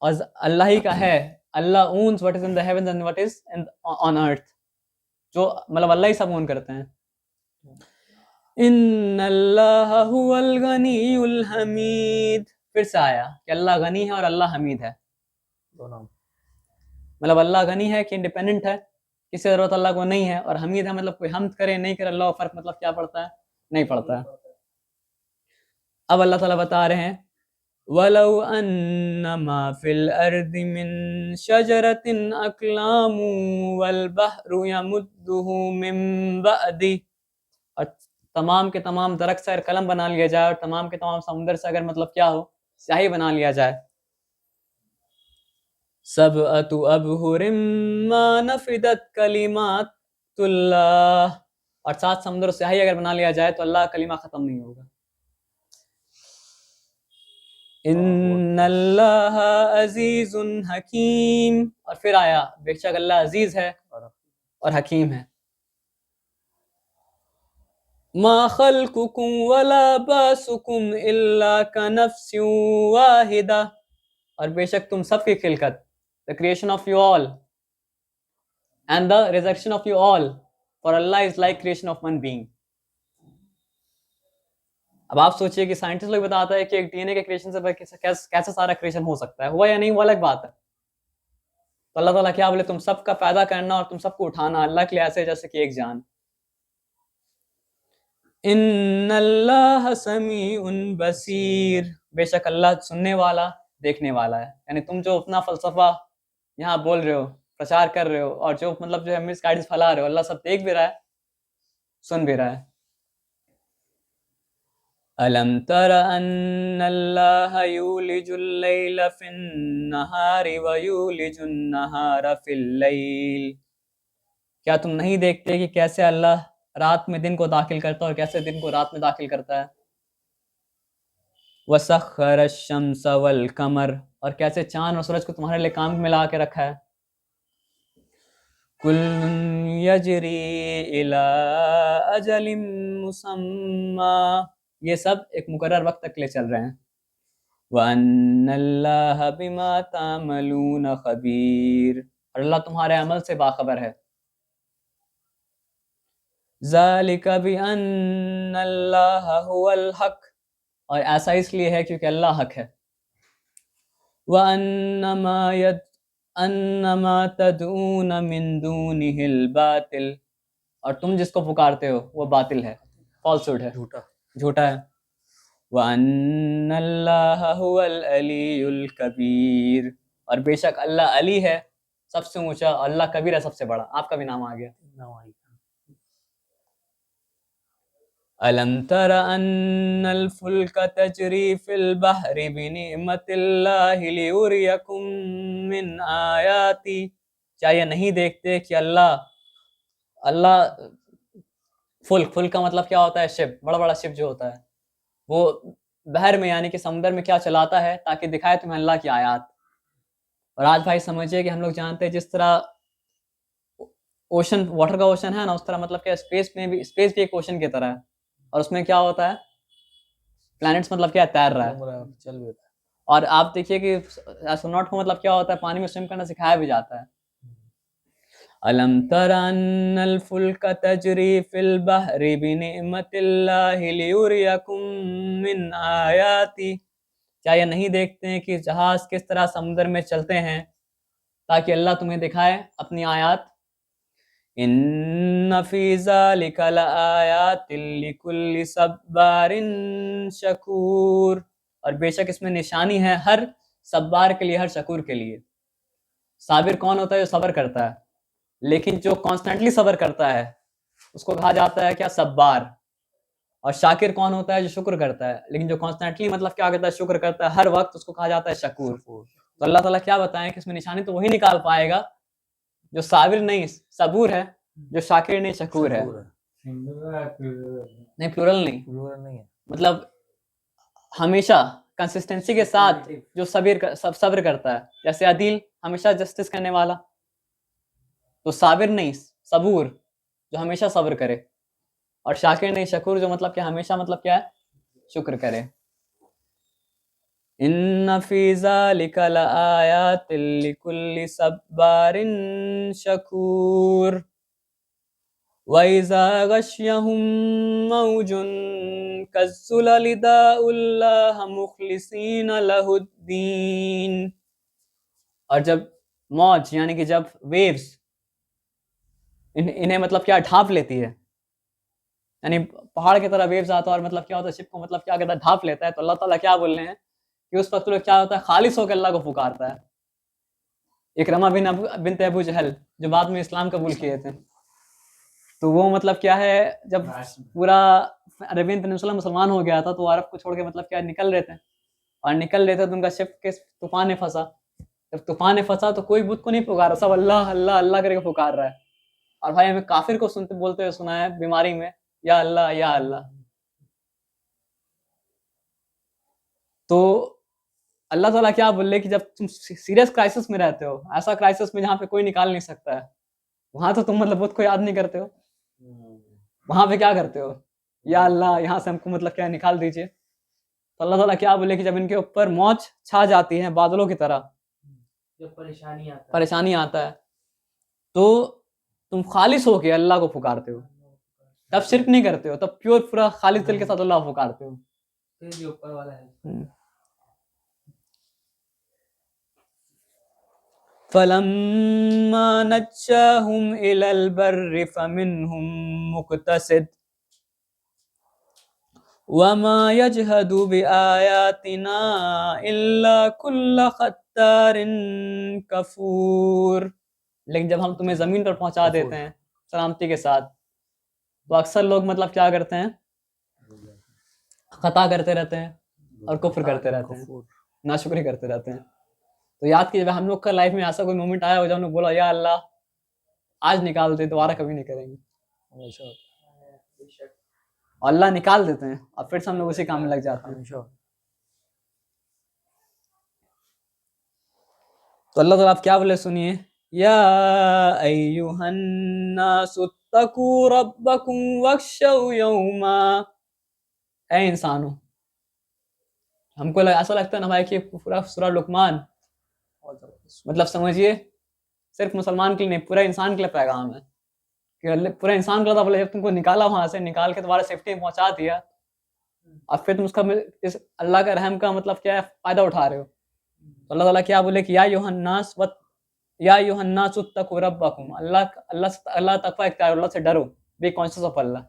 और अल्लाह ही का है, अल्लाह owns what is in the heavens and what is on earth, जो मतलब अल्लाह ही सब ओन करते हैं। इन्नल्लाह हुवल गनीयुल हमीद, फिर से आया कि अल्लाह गनी है और अल्लाह हमीद है। दोनों। मतलब अल्लाह गनी है कि इंडिपेंडेंट है, किसी जरूरत अल्लाह को नहीं है, और हमीद है मतलब कोई हम्द करे नहीं करे अल्लाह को फर्क मतलब क्या पड़ता है, नहीं पड़ता है। अब अल्लाह ताला बता रहे हैं, वलौ अन्नमा फिल अर्दि मिन शजरतिन अक़लामु वल बहरु यमुद्दुहु मिन बअदि, और तमाम के तमाम दरख्त से अगर कलम बना लिया जाए, और तमाम के तमाम समुंदर से अगर मतलब क्या हो, स्याही बना लिया जाए, सबअतु अबहुरिम मा नफिदत कलिमातुल्लाह, और 7 समुंदर स्याही अगर बना लिया जाए तो अल्लाह का कलिमा खत्म नहीं होगा। इन्नल्लाह अजीजुन हकीम, और फिर आया बेशक अल्लाह अजीज है और हकीम है। मा खल्कुकुम वला बासुकुम इल्ला कनफ्सिन वाहिदा, और बेशक तुम सबकी खिलकत, the creation of you all and the resurrection of you all, for Allah is like creation of one being. अब आप सोचिए कि साइंटिस्ट लोग बताता है कि एक डीएनए के क्रिएशन से कैसे सारा क्रिएशन हो सकता है, हुआ या नहीं वो अलग बात है। तो अल्लाह ताला क्या बोले, तुम सबका पैदा करना और तुम सबको उठाना अल्लाह के लिए ऐसे जैसे कि एक जान। इन्नल्लाह समीउन बसीर, बेशक अल्लाह सुनने वाला देखने वाला है। यानी तुम जो अपना फलसफा यहाँ बोल रहे हो, प्रचार कर रहे हो, और जो मतलब जो मिस गाइडेंस फैला रहे हो, अल्लाह सब देख भी रहा है, सुन भी रहा है। अलम तर अन्नल्लाह यूलिजुल लैला फिन्नहारि व यूलिजुन नहारा फिल लैल, क्या तुम नहीं देखते कि कैसे अल्लाह रात में दिन को दाखिल करता है और कैसे दिन को रात में दाखिल करता है। वसख्खर अश-शम्स वल कमर, और कैसे चांद और सूरज को तुम्हारे लिए काम में ला के रखा है। कुल्लुन यजरी इला अजलिम मुसम्मा, ये सब एक मुकर्रर वक्त तक के लिए चल रहे हैं। व अन्नल्लाह बिमा तामलून खबीर, और अल्लाह तुम्हारे अमल से बाखबर है। ज़ालिका बिअन्नल्लाह हुवल हक, और ऐसा इसलिए है क्योंकि अल्लाह हक है। व अन्नमा तदऊन मिन दूनिहिल बातिल, और तुम जिसको पुकारते हो वो बातिल है, फॉल्सहुड है, झूठा। झूठा है। व अन्नल्लाह हुवल अलीयुल कबीर, और बेशक अल्लाह अली है सबसे ऊंचा, अल्लाह कबीर है सबसे बड़ा। आपका भी नाम आ गया। अलम तर अन्नल फुल्क तजरी फिल बहरि बिनिअमतिल्लाहि लियुरियकुम मिन आयाती, क्या ये नहीं देखते कि अल्लाह फुल्क का मतलब क्या होता है, शिप, बड़ा बड़ा शिप जो होता है, वो बहर में यानी कि समुद्र में क्या चलाता है ताकि दिखाए तुम्हें अल्लाह की आयात। और आज भाई समझिए कि हम लोग जानते हैं जिस तरह ओशन, वाटर का ओशन है ना, उस तरह मतलब क्या स्पेस में भी, स्पेस भी एक ओशन की तरह है, और उसमें क्या होता है, प्लैनेट्स मतलब क्या तैर रहा है। घूम रहा है, चल भी रहा है। और आप देखिए कि एस्ट्रोनॉट को मतलब क्या होता है, पानी में स्विम करना सिखाया भी जाता है। अलम तरा अन्नल फुल्क तजरी फिल बहरी बिनिअमतिल्लाहि लियुरियकुम मिन आयाती, क्या ये नहीं देखते हैं कि जहाज किस तरह समुद्र में चलते हैं ताकि अल्लाह तुम्हें दिखाए अपनी आयात। इन्न फी ज़ालिका लआयातिल लिकुल्लि सब्बारिन शकूर, और बेशक इसमें निशानी है हर सब्बार के लिए, हर शकूर के लिए। साबिर कौन होता है, जो सब्र करता है, लेकिन जो कॉन्स्टेंटली सब्र करता है उसको कहा जाता है क्या, सब्बार। और शाकिर कौन होता है, जो शुक्र करता है, लेकिन जो कॉन्स्टेंटली मतलब क्या करता है, शुक्र करता है हर वक्त, उसको कहा जाता है शकूर। तो अल्लाह ताला क्या बताएं कि इसमें निशानी तो वही निकाल पाएगा जो साबिर नहीं सबूर है, जो शाकिर नहीं शकूर है। Singular plural? नहीं, प्लूरल नहीं, प्लूरल नहीं है। मतलब हमेशा कंसिस्टेंसी के साथ जो सब्र करता है, जैसे अदील हमेशा जस्टिस करने वाला, तो साबिर नहीं सबूर, जो हमेशा सब्र करे, और शाकिर नहीं शकूर, जो मतलब क्या हमेशा मतलब क्या है, शुक्र करे। इन्न फी ज़ालिका लआयातिल लिकुल्लि सब्बारिन शकूर व इज़ा गश्यहुम मौजुन कज़्ज़ुललि दाउल्लाह मुख़लिसीन लहुद्दीन, और जब मौज यानी कि जब वेव्स इन्हें मतलब क्या ढांप लेती है, यानी पहाड़ की तरह वेव्स आता है और मतलब क्या होता है, शिप को मतलब क्या कहता है, ढांप लेता है, तो अल्लाह ताला क्या बोल रहे हैं कि उस वक्त लोग क्या होता है, खालिस होकर अल्लाह को पुकारता है। इकरमा बिनत अबू जहल, जो बाद में इस्लाम कबूल किए थे, तो वो मतलब क्या है, जब पूरा अरेबियन पेनिनसुला मुसलमान हो गया था, तो वो अरब को छोड़ के मतलब क्या निकल रहे थे, और निकल रहे थे तो उनका शिप के तूफान में फंसा। जब तूफान में फंसा तो कोई बुत को नहीं पुकारा, सब अल्लाह अल्लाह अल्लाह करके पुकार रहा है। और भाई हमें काफिर को सुनते बोलते हुए सुना है बीमारी में, या अल्लाह या अल्लाह। तो अल्लाह ताला क्या बोले कि जब तुम सीरियस क्राइसिस में रहते हो, ऐसा क्राइसिस में जहाँ पे कोई निकाल नहीं सकता है, वहां तो तुम मतलब बुत को याद नहीं करते हो, वहां पे क्या करते हो, या अल्लाह यहाँ से हमको मतलब क्या निकाल दीजिए। तो अल्लाह ताला क्या बोले कि जब इनके ऊपर मौज छा जाती है बादलों की तरह, जब परेशानी आता है, तो तुम खालिस होके अल्लाह को पुकारते हो, तब शिरक नहीं करते हो, तब प्योर पूरा खालिस दिल के साथ अल्लाह को पुकारते हो। फिर जो ऊपर वाला है। फलम्मा नज्जाहुम इलल बर्रि फमिनहुम मुक्तसिद वमा यजहदु बिआयातिना इल्ला कुल्ल खत्तारिन कफूर, लेकिन जब हम तुम्हें जमीन पर पहुंचा देते हैं सलामती के साथ, तो अक्सर लोग मतलब क्या करते हैं, खता करते रहते हैं और कुफ्र करते रहते हैं, नाशुक्री करते रहते हैं। तो याद कीजिए हम लोग का लाइफ में ऐसा कोई मोमेंट आया हो जब हम लोग बोला या अल्लाह आज निकाल दे, दोबारा कभी नहीं करेंगे, और अल्लाह निकाल देते हैं और फिर से हम लोग उसी काम में लग जाते हैं। तो अल्लाह ताला आप क्या बोले सुनिए, या अय्युहन नासुत्तकू रब्बकुम वख्शौ यौमा, ऐ इंसानों, हमको ऐसा लगता है ना भाई कि पूरा सूरा लुकमान मतलब समझिए सिर्फ मुसलमान के लिए नहीं, पूरा इंसान के लिए पैगाम है कि पूरा इंसान को बोले जब तुमको निकाला वहां से, निकाल के तुम्हारा सेफ्टी में पहुंचा दिया, और फिर तुम उसका इस अल्लाह का रहम का मतलब क्या है, फायदा उठा रहे हो। तो अल्लाह ताला क्या बोले कि या यूहन्नास इत्तकू रब्बकुम, अल्लाह तकवा इख्तियार, अल्लाह से डरो, बी कॉन्शियस ऑफ अल्लाह।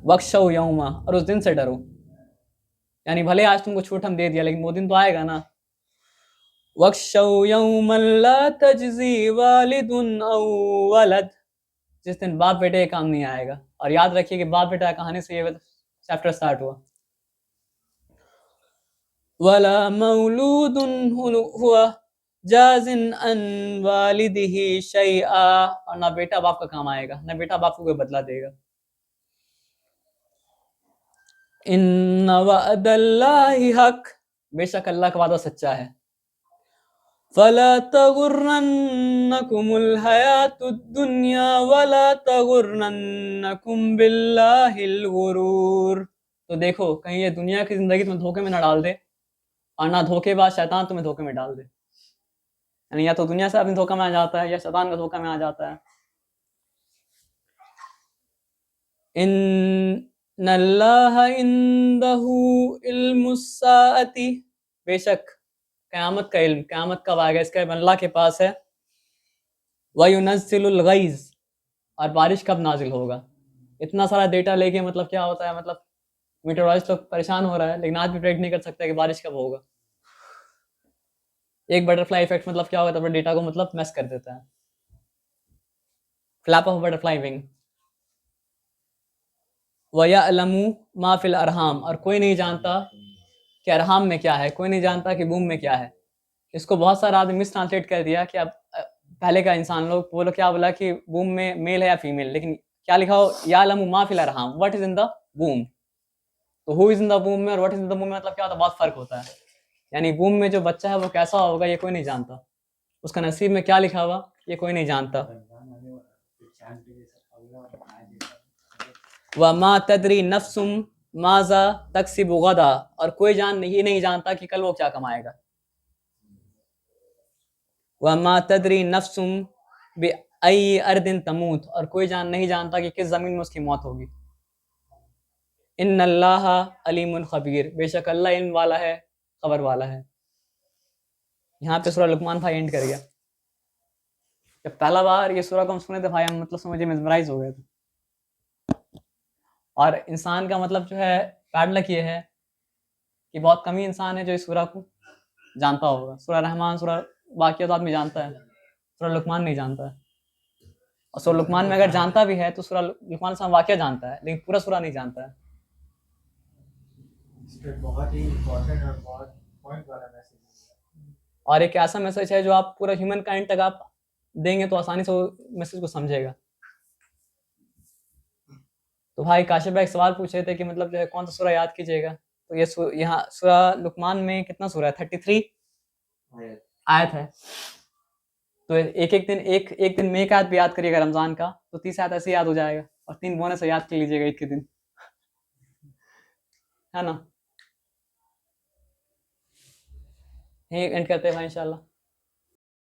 वख्शौ यौमा, और उस दिन से डरो, यानी भले आज तुमको छूट हम दे दिया, लेकिन वो दिन तो आएगा ना। वख्शौ यौमन ला तजज़ी वालिदुन औ वलद, जिस दिन बाप बेटे का काम नहीं आएगा। और याद रखिए कि बाप बेटा कहानी से ये चैप्टर स्टार्ट हुआ। वला मौलूदुन हुआ जाजिन अन वालिदिही शैआ, और ना बेटा बाप का काम आएगा, ना बेटा बाप को कोई बदला देगा। इन्ना वअदल्लाहि हक, बेशक अल्लाह का वादा सच्चा है। फला तगुर्रन्नकुमुल हयातुद दुनिया वला तगुर्रन्नकुम बिल्लाहिल गुरूर। तो देखो कहीं ये दुनिया की जिंदगी तुम्हें धोखे में न डाल दे और ना धोखेबाज शैतान तुम्हें धोखे में डाल दे। यानी या तो दुनिया से आदमी धोखा में आ जाता है या शैतान का धोखा में आ जाता है। इन्नल्लाह इंदहू इल्मुस्साअती, बेशक क़यामत का इल्म, क़यामत कब आएगा इसका इल्म अल्लाह के पास है। वयुनज़्ज़िलुल गैज़, और बारिश कब नाजिल होगा। इतना सारा डेटा लेके मतलब क्या होता है, मतलब मीटेरोलॉजिस्ट लोग परेशान हो रहा है लेकिन आज भी प्रेडिक्ट नहीं कर सकता कि बारिश कब होगा। एक बटरफ्लाई इफेक्ट मतलब क्या होगा, तो अपने डेटा को मतलब मैस कर देता है। Flap of butterfly wing. वयअलमु मा फिल अरहाम, और कोई नहीं जानता कि अरहाम में क्या है, कोई नहीं जानता कि बूम में क्या है। इसको बहुत सारा आदमी मिस ट्रांसलेट कर दिया कि अब पहले का इंसान लोग वो लोग क्या बोला कि बूम में मेल है या फीमेल, लेकिन क्या लिखा हो यालमु मा फिल अरहाम, व्हाट इज इन द बूम। तो हु इज इन द बूम में और व्हाट इज इन द बूम में मतलब क्या होता है, बहुत फर्क होता है। यानी बूम में जो बच्चा है वो कैसा होगा ये कोई नहीं जानता, उसका नसीब में क्या लिखा हुआ ये कोई नहीं जानता। वमा तदरी नफ्सुम माजा तक्सिबु गदा, और कोई जान ये नहीं जानता कि कल वो क्या कमाएगा। वमा तदरी नफ्सुम बिअय्यि अर्दिन तमूत, और कोई जान नहीं जानता कि किस ज़मीन में उसकी मौत होगी। इन्नल्लाह अलीमुन खबीर, बेशक अल्लाह इल्म वाला है, खबर वाला है। यहाँ पे सूरह लुकमान भाई एंड कर गया। जब पहला बार ये सूरह को हम सुने थे भाई, हम मतलब समझे मेस्मराइज हो गए थे। और इंसान का मतलब जो है बैड लक ये है कि बहुत कम ही इंसान है जो इस सूरह को जानता होगा। सूरह रहमान, सूरह बाकी तो आदमी जानता है, सूरह लुकमान नहीं जानता है। और सूरह लुकमान में अगर जानता भी है तो सूरह लुकमान से वाक़या जानता है, लेकिन पूरा सूरह नहीं जानता है। इस पे बहुत ही इम्पोर्टेंट और बहुत पॉइंट वाला मैसेज है। और एक ऐसा मैसेज है जो आप पूरा ह्यूमन काइंड तक आप देंगे तो आसानी से वो मैसेज को समझेगा। तो भाई काशिफ भाई एक सवाल पूछे थे कि मतलब जो है कौन सा सूरह याद कीजिएगा, तो ये यहाँ सूरह लुकमान में कितना सूरह है, 33 आयत है। तो एक दिन में एक आयत भी याद करिएगा रमज़ान का, तो 30 आयत ऐसे याद हो जाएगा, और 3 बोनस याद कर लीजिएगा ईद के दिन, है ना। यही एंड करते हैं भाई इंशाल्लाह।